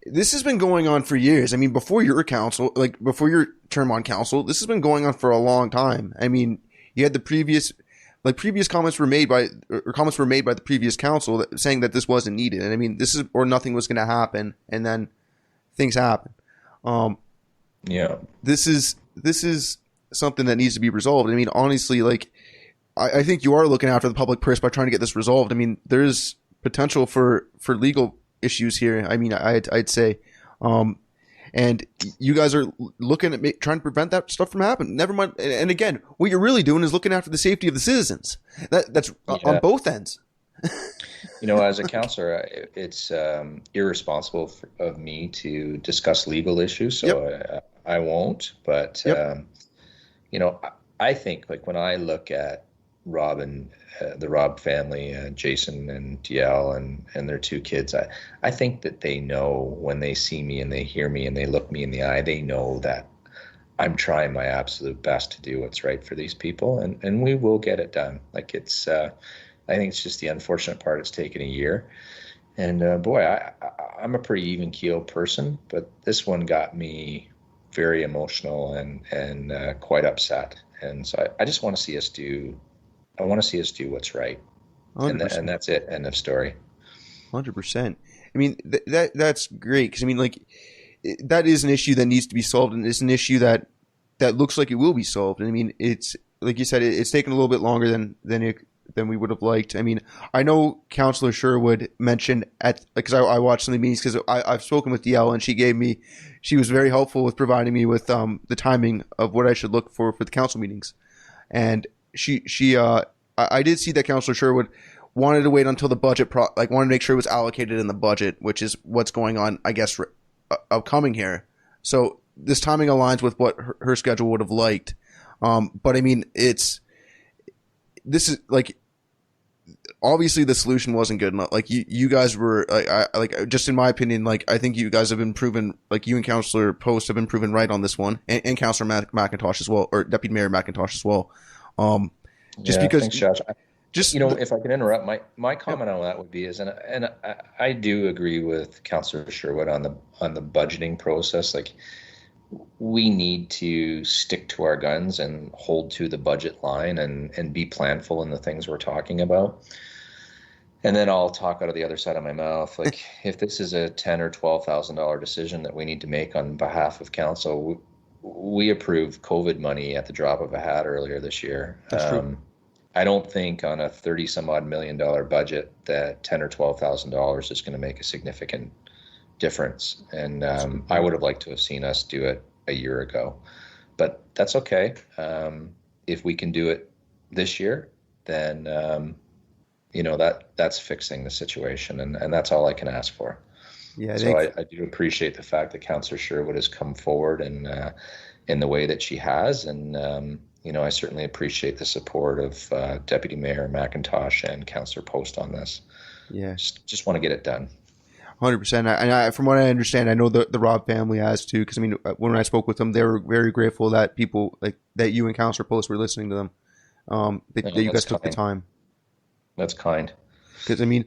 this has been going on for years. I mean, before your council, like before your term on council, this has been going on for a long time. I mean, you had the previous comments were made by the previous council saying that this wasn't needed. And I mean, this is, or nothing was going to happen, and then things happen. Yeah, this is something that needs to be resolved. I mean, honestly, like, I think you are looking after the public purse by trying to get this resolved. I mean, there's potential for legal issues here. I mean, I'd say, and you guys are looking at trying to prevent that stuff from happening. Never mind. And again, what you're really doing is looking after the safety of the citizens. That's on both ends. As a councillor, it's irresponsible of me to discuss legal issues, so yep. I won't. But yep. I think like when I look at Rob and the Rob family, Jason and DL and their two kids, I think that they know when they see me and they hear me and they look me in the eye, they know that I'm trying my absolute best to do what's right for these people, and we will get it done. Like I think it's just the unfortunate part. It's taken a year, and boy, I'm a pretty even keel person, but this one got me very emotional and quite upset. And so I just want to see us do. I want to see us do what's right, and that's it. End of story. 100%. I mean that's great because I mean like that is an issue that needs to be solved, and it's an issue that looks like it will be solved. And I mean it's like you said, it's taken a little bit longer than we would have liked. I mean, I know Councillor Sherwood mentioned because I watched some of the meetings because I've spoken with DL and she was very helpful with providing me with the timing of what I should look for the council meetings. And I did see that Councillor Sherwood wanted to wait until the budget wanted to make sure it was allocated in the budget, which is what's going on, I guess, upcoming here. So this timing aligns with what her schedule would have liked. But I mean, this is like, obviously the solution wasn't good enough. Like you guys were just in my opinion, like I think you guys have been proven, like you and Councillor Post have been proven right on this one, and Councillor McIntosh as well, or Deputy Mayor McIntosh as well. Because thanks, Josh. If I can interrupt, my comment on that would be and I do agree with Councillor Sherwood on the budgeting process. Like we need to stick to our guns and hold to the budget line and be planful in the things we're talking about. And then I'll talk out of the other side of my mouth. Like if this is a $10,000 or $12,000 decision that we need to make on behalf of council, we approved COVID money at the drop of a hat earlier this year. That's true. I don't think on a $30 some odd million budget that $10,000 or $12,000 is going to make a significant difference. And I would have liked to have seen us do it a year ago, but that's okay. If we can do it this year, then that's fixing the situation, and that's all I can ask for. Yeah. So I do appreciate the fact that Councillor Sherwood has come forward in the way that she has, and I certainly appreciate the support of Deputy Mayor McIntosh and Councillor Post on this. Yeah, just want to get it done. 100%. And from what I understand, I know the Robb family has too. Because I mean, when I spoke with them, they were very grateful that people like that you and Councillor Post were listening to them. That you guys took the time. That's kind. Because I mean,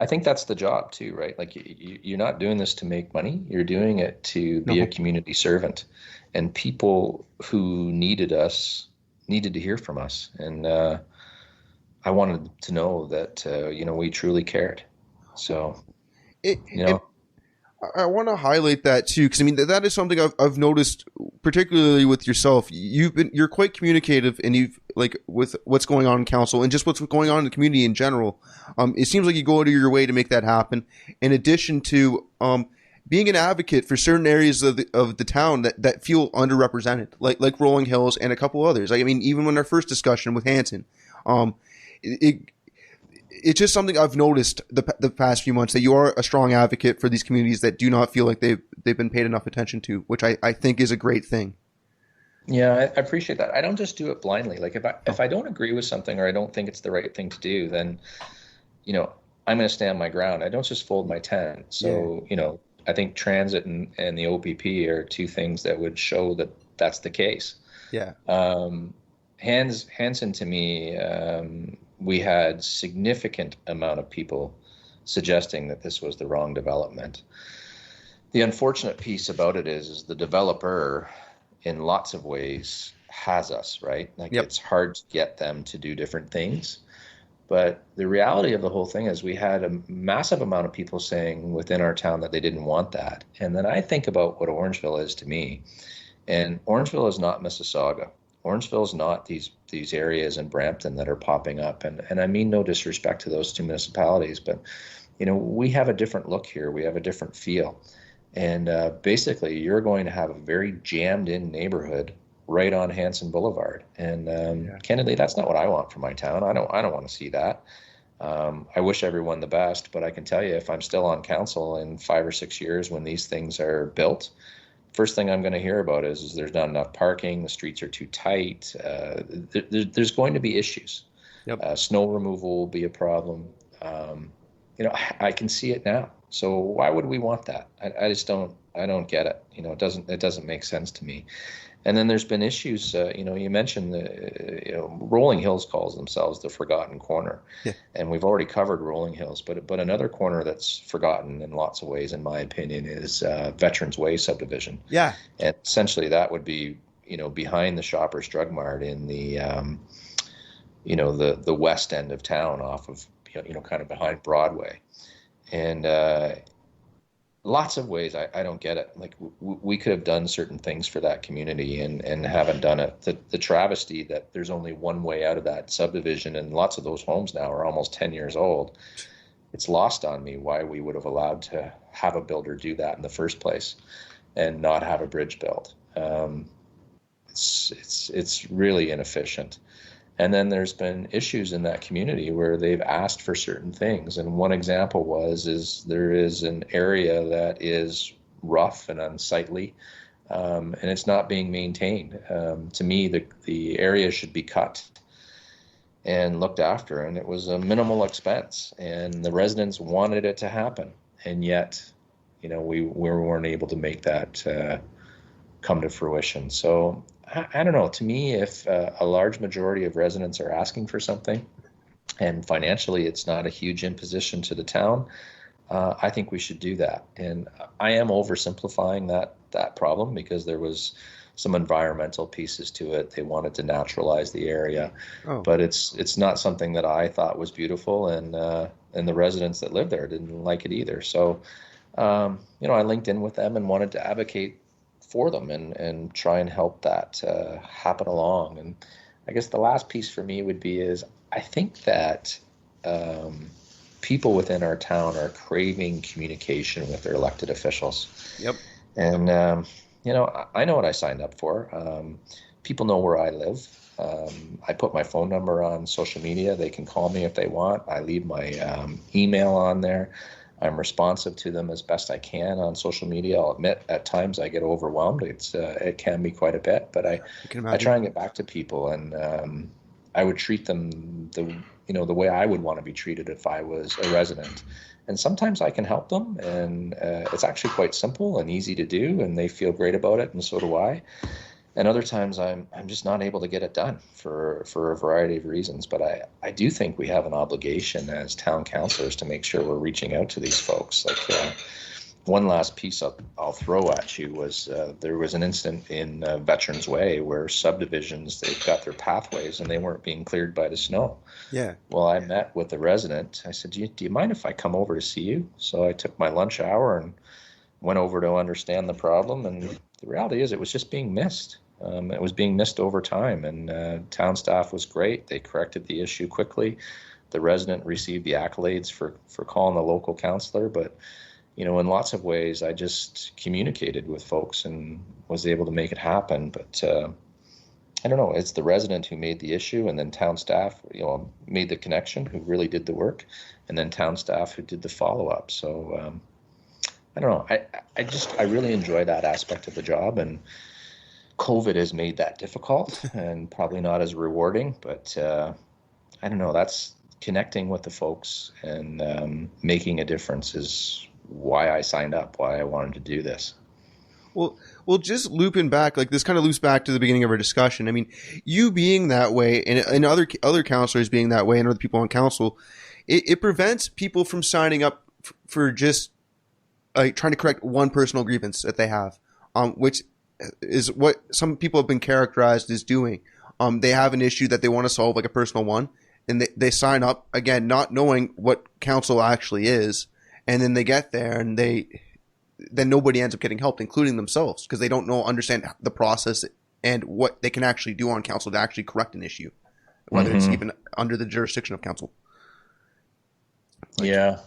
I think that's the job too, right? Like you're not doing this to make money. You're doing it to be a community servant, and people who needed to hear from us. And I wanted to know that we truly cared. So. I want to highlight that too, because I mean that is something I've noticed, particularly with yourself. You're quite communicative, and you've like with what's going on in council and just what's going on in the community in general. It seems like you go out of your way to make that happen. In addition to being an advocate for certain areas of the town that feel underrepresented, like Rolling Hills and a couple others. Like I mean, even when our first discussion with Hanson, it's just something I've noticed the past few months, that you are a strong advocate for these communities that do not feel like they've been paid enough attention to, which I think is a great thing. Yeah, I appreciate that. I don't just do it blindly. Like if I don't agree with something or I don't think it's the right thing to do, then I'm going to stand my ground. I don't just fold my tent. So I think transit and the OPP are two things that would show that that's the case. Yeah. Hanson to me. We had significant amount of people suggesting that this was the wrong development. The unfortunate piece about it is the developer in lots of ways has us, right? Like It's hard to get them to do different things. But the reality of the whole thing is we had a massive amount of people saying within our town that they didn't want that. And then I think about what Orangeville is to me. And Orangeville is not Mississauga. Orangeville is not these areas in Brampton that are popping up. And I mean no disrespect to those two municipalities, but, we have a different look here. We have a different feel. And basically, you're going to have a very jammed-in neighborhood right on Hanson Boulevard. And candidly, that's not what I want for my town. I don't want to see that. I wish everyone the best, but I can tell you if I'm still on council in 5 or 6 years when these things are built, first thing I'm going to hear about is there's not enough parking, the streets are too tight. There's going to be issues. Yep. Snow removal will be a problem. I can see it now. So why would we want that? I just don't get it. It doesn't make sense to me. And then there's been issues. You mentioned Rolling Hills calls themselves the forgotten corner, Yeah. and we've already covered Rolling Hills. But another corner that's forgotten in lots of ways, in my opinion, is Veterans Way Subdivision. Yeah. And essentially, that would be behind the Shoppers Drug Mart in the the west end of town, off of kind of behind Broadway, and lots of ways I don't get it. Like we could have done certain things for that community and haven't done it. The travesty that there's only one way out of that subdivision, and lots of those homes now are almost 10 years old. It's lost on me why we would have allowed to have a builder do that in the first place and not have a bridge built. It's really inefficient. And then there's been issues in that community where they've asked for certain things. And one example is there is an area that is rough and unsightly, and it's not being maintained. To me, the area should be cut and looked after, and it was a minimal expense. And the residents wanted it to happen, and yet, we weren't able to make that come to fruition. So I don't know. To me, if a large majority of residents are asking for something, and financially it's not a huge imposition to the town, I think we should do that. And I am oversimplifying that problem, because there was some environmental pieces to it. They wanted to naturalize the area, but it's not something that I thought was beautiful, and the residents that live there didn't like it either. So, I linked in with them and wanted to advocate for them and try and help that happen along. And I guess the last piece for me would be is I think that people within our town are craving communication with their elected officials. Yep. And I know what I signed up for. People know where I live. I put my phone number on social media. They can call me if they want. I leave my email on there. I'm responsive to them as best I can on social media. I'll admit at times I get overwhelmed. It can be quite a bit, but I try and get back to people, and I would treat them the way I would want to be treated if I was a resident. And sometimes I can help them, and it's actually quite simple and easy to do, and they feel great about it, and so do I. And other times I'm just not able to get it done for a variety of reasons. But I do think we have an obligation as town councillors to make sure we're reaching out to these folks. Like one last piece I'll throw at you was there was an incident in Veterans Way where subdivisions, they've got their pathways and they weren't being cleared by the snow. Yeah. Well, I met with the resident. I said, do you mind if I come over to see you? So I took my lunch hour and went over to understand the problem, and the reality is it was just being missed. It was being missed over time, and town staff was great. They corrected the issue quickly. The resident received the accolades for calling the local councillor, but in lots of ways I just communicated with folks and was able to make it happen. But I don't know, it's the resident who made the issue, and then town staff made the connection, who really did the work, and then town staff who did the follow-up. So I don't know. I really enjoy that aspect of the job, and COVID has made that difficult and probably not as rewarding, but I don't know. That's connecting with the folks and making a difference is why I signed up, why I wanted to do this. Well, just looping back, like this kind of loops back to the beginning of our discussion. I mean, you being that way and other councillors being that way and other people on council, it prevents people from signing up for just trying to correct one personal grievance that they have, which is what some people have been characterized as doing. They have an issue that they want to solve, like a personal one, and they sign up, again, not knowing what council actually is, and then they get there and then nobody ends up getting helped, including themselves, because they don't understand the process and what they can actually do on council to actually correct an issue, whether it's even under the jurisdiction of council. Yeah.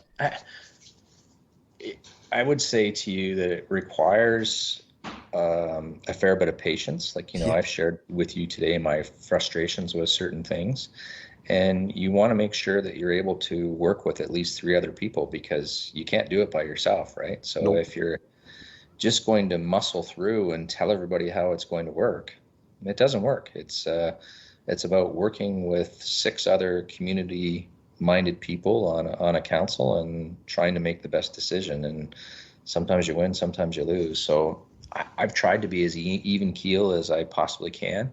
I would say to you that it requires a fair bit of patience. Like, I've shared with you today my frustrations with certain things, and you want to make sure that you're able to work with at least 3 other people, because you can't do it by yourself, right? So If you're just going to muscle through and tell everybody how it's going to work. It doesn't work. It's about working with 6 other community-minded people on a council and trying to make the best decision. And sometimes you win, sometimes you lose. So I've tried to be as even keel as I possibly can.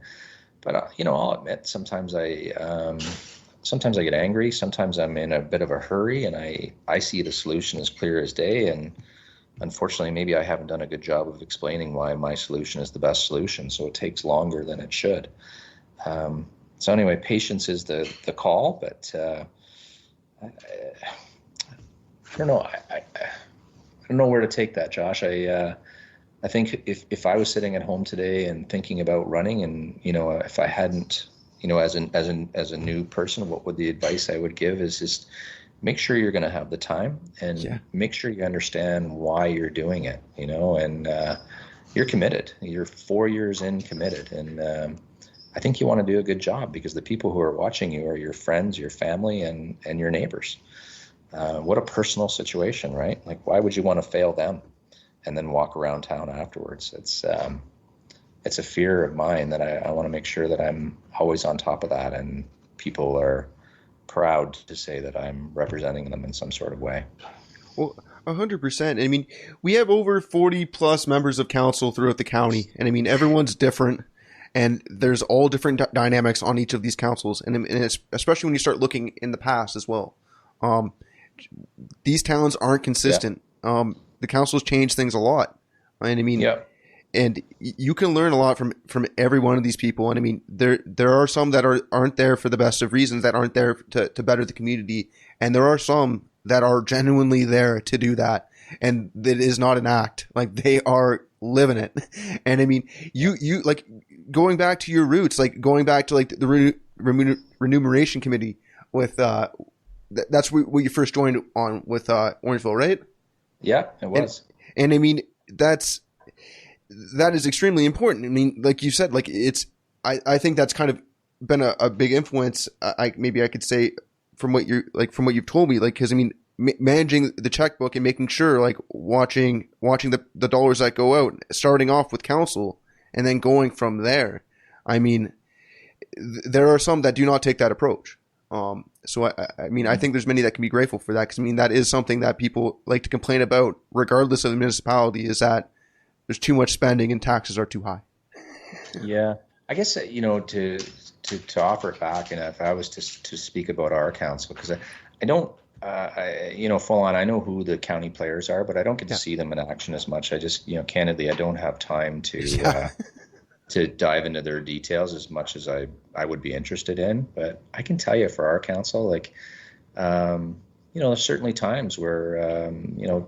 But I'll admit sometimes I get angry. Sometimes I'm in a bit of a hurry, and I see the solution as clear as day. And unfortunately, maybe I haven't done a good job of explaining why my solution is the best solution. So it takes longer than it should. So anyway, patience is the call. But I don't know. I don't know where to take that, Josh. I think if I was sitting at home today and thinking about running, and if I hadn't, as a new person, what would the advice I would give is just make sure you're going to have the time, and make sure you understand why you're doing it, and you're committed. You're 4 years in committed, and I think you want to do a good job, because the people who are watching you are your friends, your family, and your neighbors. What a personal situation, right? Like, why would you want to fail them and then walk around town afterwards? It's a fear of mine that I want to make sure that I'm always on top of that, and people are proud to say that I'm representing them in some sort of way. Well, 100%. I mean, we have over 40 plus members of council throughout the county, and I mean, everyone's different, and there's all different dynamics on each of these councils, and it's, especially when you start looking in the past as well. These towns aren't consistent. The councils change things a lot, and I mean, and you can learn a lot from every one of these people. And I mean, there are some that aren't there for the best of reasons, that aren't there to better the community, and there are some that are genuinely there to do that, and that is not an act. Like, they are living it. And I mean, you like, going back to your roots, like going back to like the remuneration committee with that's what you first joined on with Orangeville, right? Yeah, it was. And I mean, that is extremely important. I mean, like you said, like I think that's kind of been a big influence. Maybe I could say from what you've told me, like, cause I mean, managing the checkbook and making sure, like watching the dollars that go out, starting off with council and then going from there. I mean, there are some that do not take that approach. So I mean, I think there's many that can be grateful for that, because I mean, that is something that people like to complain about, regardless of the municipality, is that there's too much spending and taxes are too high. Yeah, I guess to offer it back, and if I was to speak about our council, because I don't, full on, I know who the county players are, but I don't get to see them in action as much. I just, candidly, I don't have time to dive into their details as much as I would be interested in. But I can tell you, for our council, like, there's certainly times where,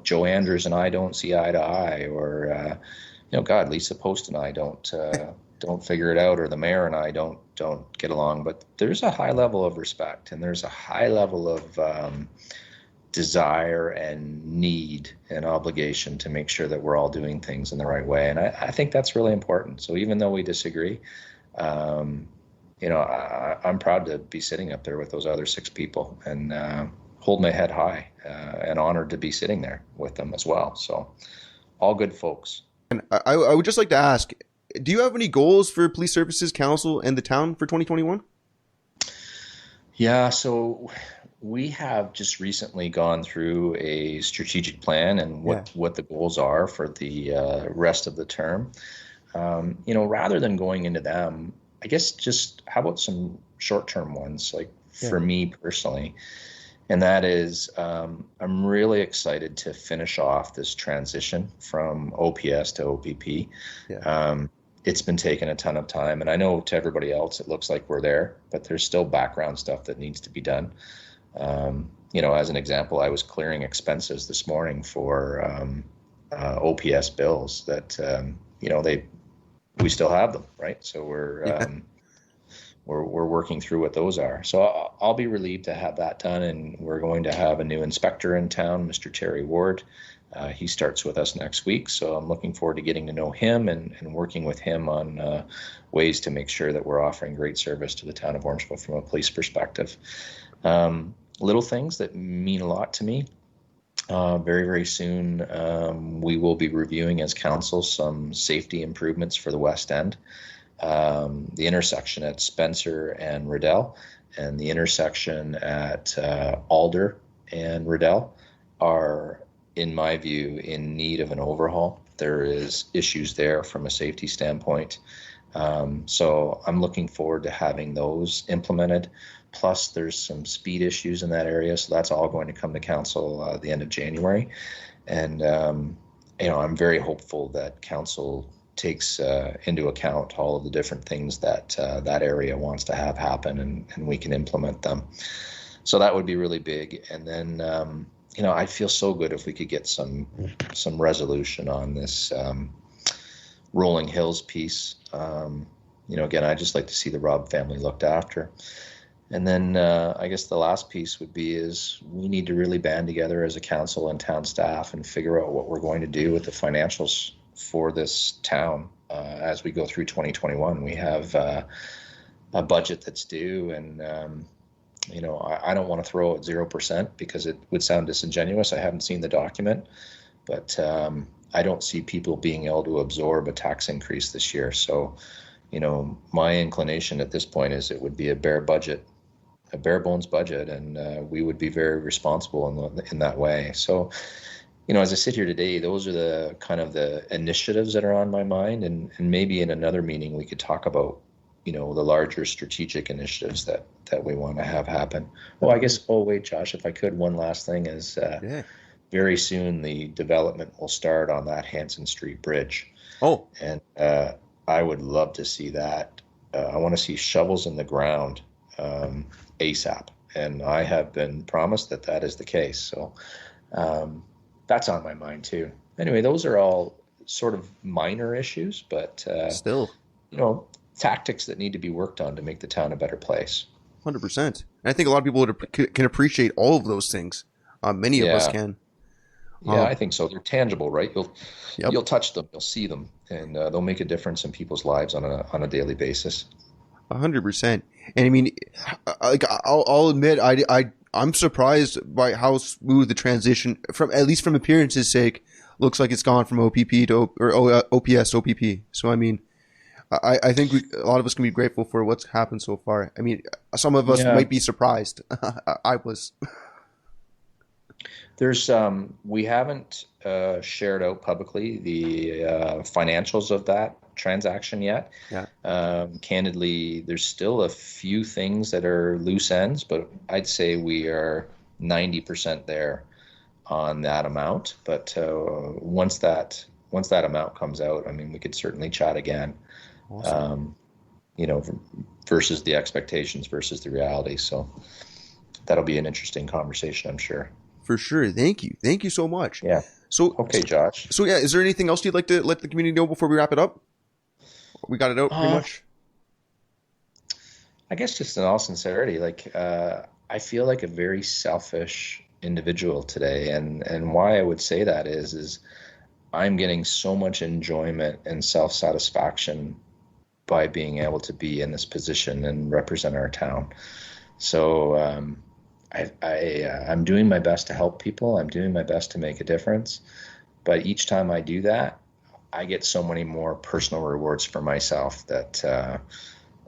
Joe Andrews and I don't see eye to eye, or, Lisa Post and I don't figure it out, or the mayor and I don't get along. But there's a high level of respect, and there's a high level of desire and need and obligation to make sure that we're all doing things in the right way. And I think that's really important. So even though we disagree, I'm proud to be sitting up there with those other 6 people, and hold my head high, and honored to be sitting there with them as well. So all good folks. And I would just like to ask, do you have any goals for Police Services Council and the town for 2021? Yeah, so we have just recently gone through a strategic plan and what the goals are for the rest of the term. Rather than going into them, I guess just how about some short-term ones, like for me personally. And that is, I'm really excited to finish off this transition from OPS to OPP. It's been taking a ton of time, and I know to everybody else it looks like we're there, but there's still background stuff that needs to be done. As an example, I was clearing expenses this morning for OPS bills that we still have them, right? So we're working through what those are. So I'll be relieved to have that done, and we're going to have a new inspector in town, Mr. Terry Ward. He starts with us next week, so I'm looking forward to getting to know him and working with him on ways to make sure that we're offering great service to the town of Orangeville from a police perspective. Little things that mean a lot to me. Very, very soon, we will be reviewing as council some safety improvements for the West End, the intersection at Spencer and Riddell, and the intersection at Alder and Riddell are, in my view, in need of an overhaul. There is issues there from a safety standpoint. So I'm looking forward to having those implemented. Plus, there's some speed issues in that area, so that's all going to come to council the end of January. And I'm very hopeful that council takes into account all of the different things that that area wants to have happen, and we can implement them. So that would be really big. And then I'd feel so good if we could get some resolution on this Rolling Hills piece. Again, I just like to see the Robb family looked after. And then I guess the last piece would be is we need to really band together as a council and town staff and figure out what we're going to do with the financials for this town as we go through 2021. We have a budget that's due, and I don't want to throw out 0% because it would sound disingenuous. I haven't seen the document, but I don't see people being able to absorb a tax increase this year. So, my inclination at this point is it would be a bare bones budget, and we would be very responsible in that way. So, as I sit here today, those are the kind of the initiatives that are on my mind, and maybe in another meeting we could talk about, the larger strategic initiatives that we want to have happen. Wait, Josh, if I could, one last thing is very soon the development will start on that Hanson Street Bridge. Oh. And I would love to see that. I want to see shovels in the ground ASAP, and I have been promised that is the case. So that's on my mind too. Anyway, those are all sort of minor issues, but still, tactics that need to be worked on to make the town a better place. 100%. And I think a lot of people can appreciate all of those things. Many of us can. Yeah, I think so. They're tangible, right? You'll touch them, you'll see them, and they'll make a difference in people's lives on a daily basis. 100%. And I mean, I'll admit, I'm surprised by how smooth the transition, at least from appearances' sake, looks like it's gone from OPP to OPS to OPP. So I mean, I think a lot of us can be grateful for what's happened so far. I mean, some of us might be surprised. I was. We haven't shared out publicly the financials of that transaction yet. Yeah. Candidly, there's still a few things that are loose ends, but I'd say we are 90% there on that amount. But once that amount comes out, I mean, we could certainly chat again. Awesome. Versus the expectations versus the reality. So that'll be an interesting conversation, I'm sure. For sure. Thank you so much. Yeah. So okay, Josh. So yeah, is there anything else you'd like to let the community know before we wrap it up? We got it out pretty much. I guess just in all sincerity, I feel like a very selfish individual today, and why I would say that is I'm getting so much enjoyment and self-satisfaction by being able to be in this position and represent our town. So I'm doing my best to help people. I'm doing my best to make a difference. But each time I do that, I get so many more personal rewards for myself that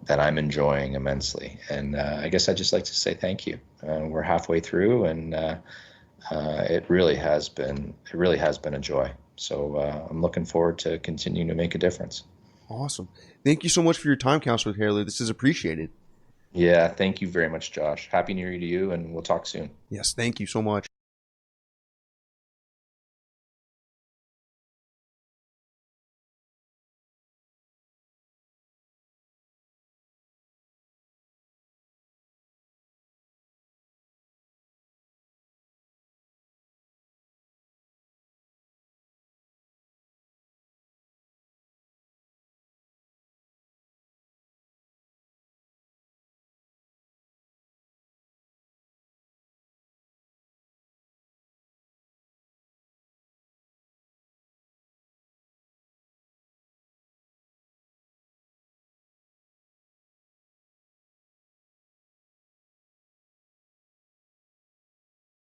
I'm enjoying immensely. And I guess I'd just like to say thank you. We're halfway through, and it really has been a joy. So I'm looking forward to continuing to make a difference. Awesome. Thank you so much for your time, Councillor Taylor. This is appreciated. Yeah, thank you very much, Josh. Happy New Year to you, and we'll talk soon. Yes, thank you so much.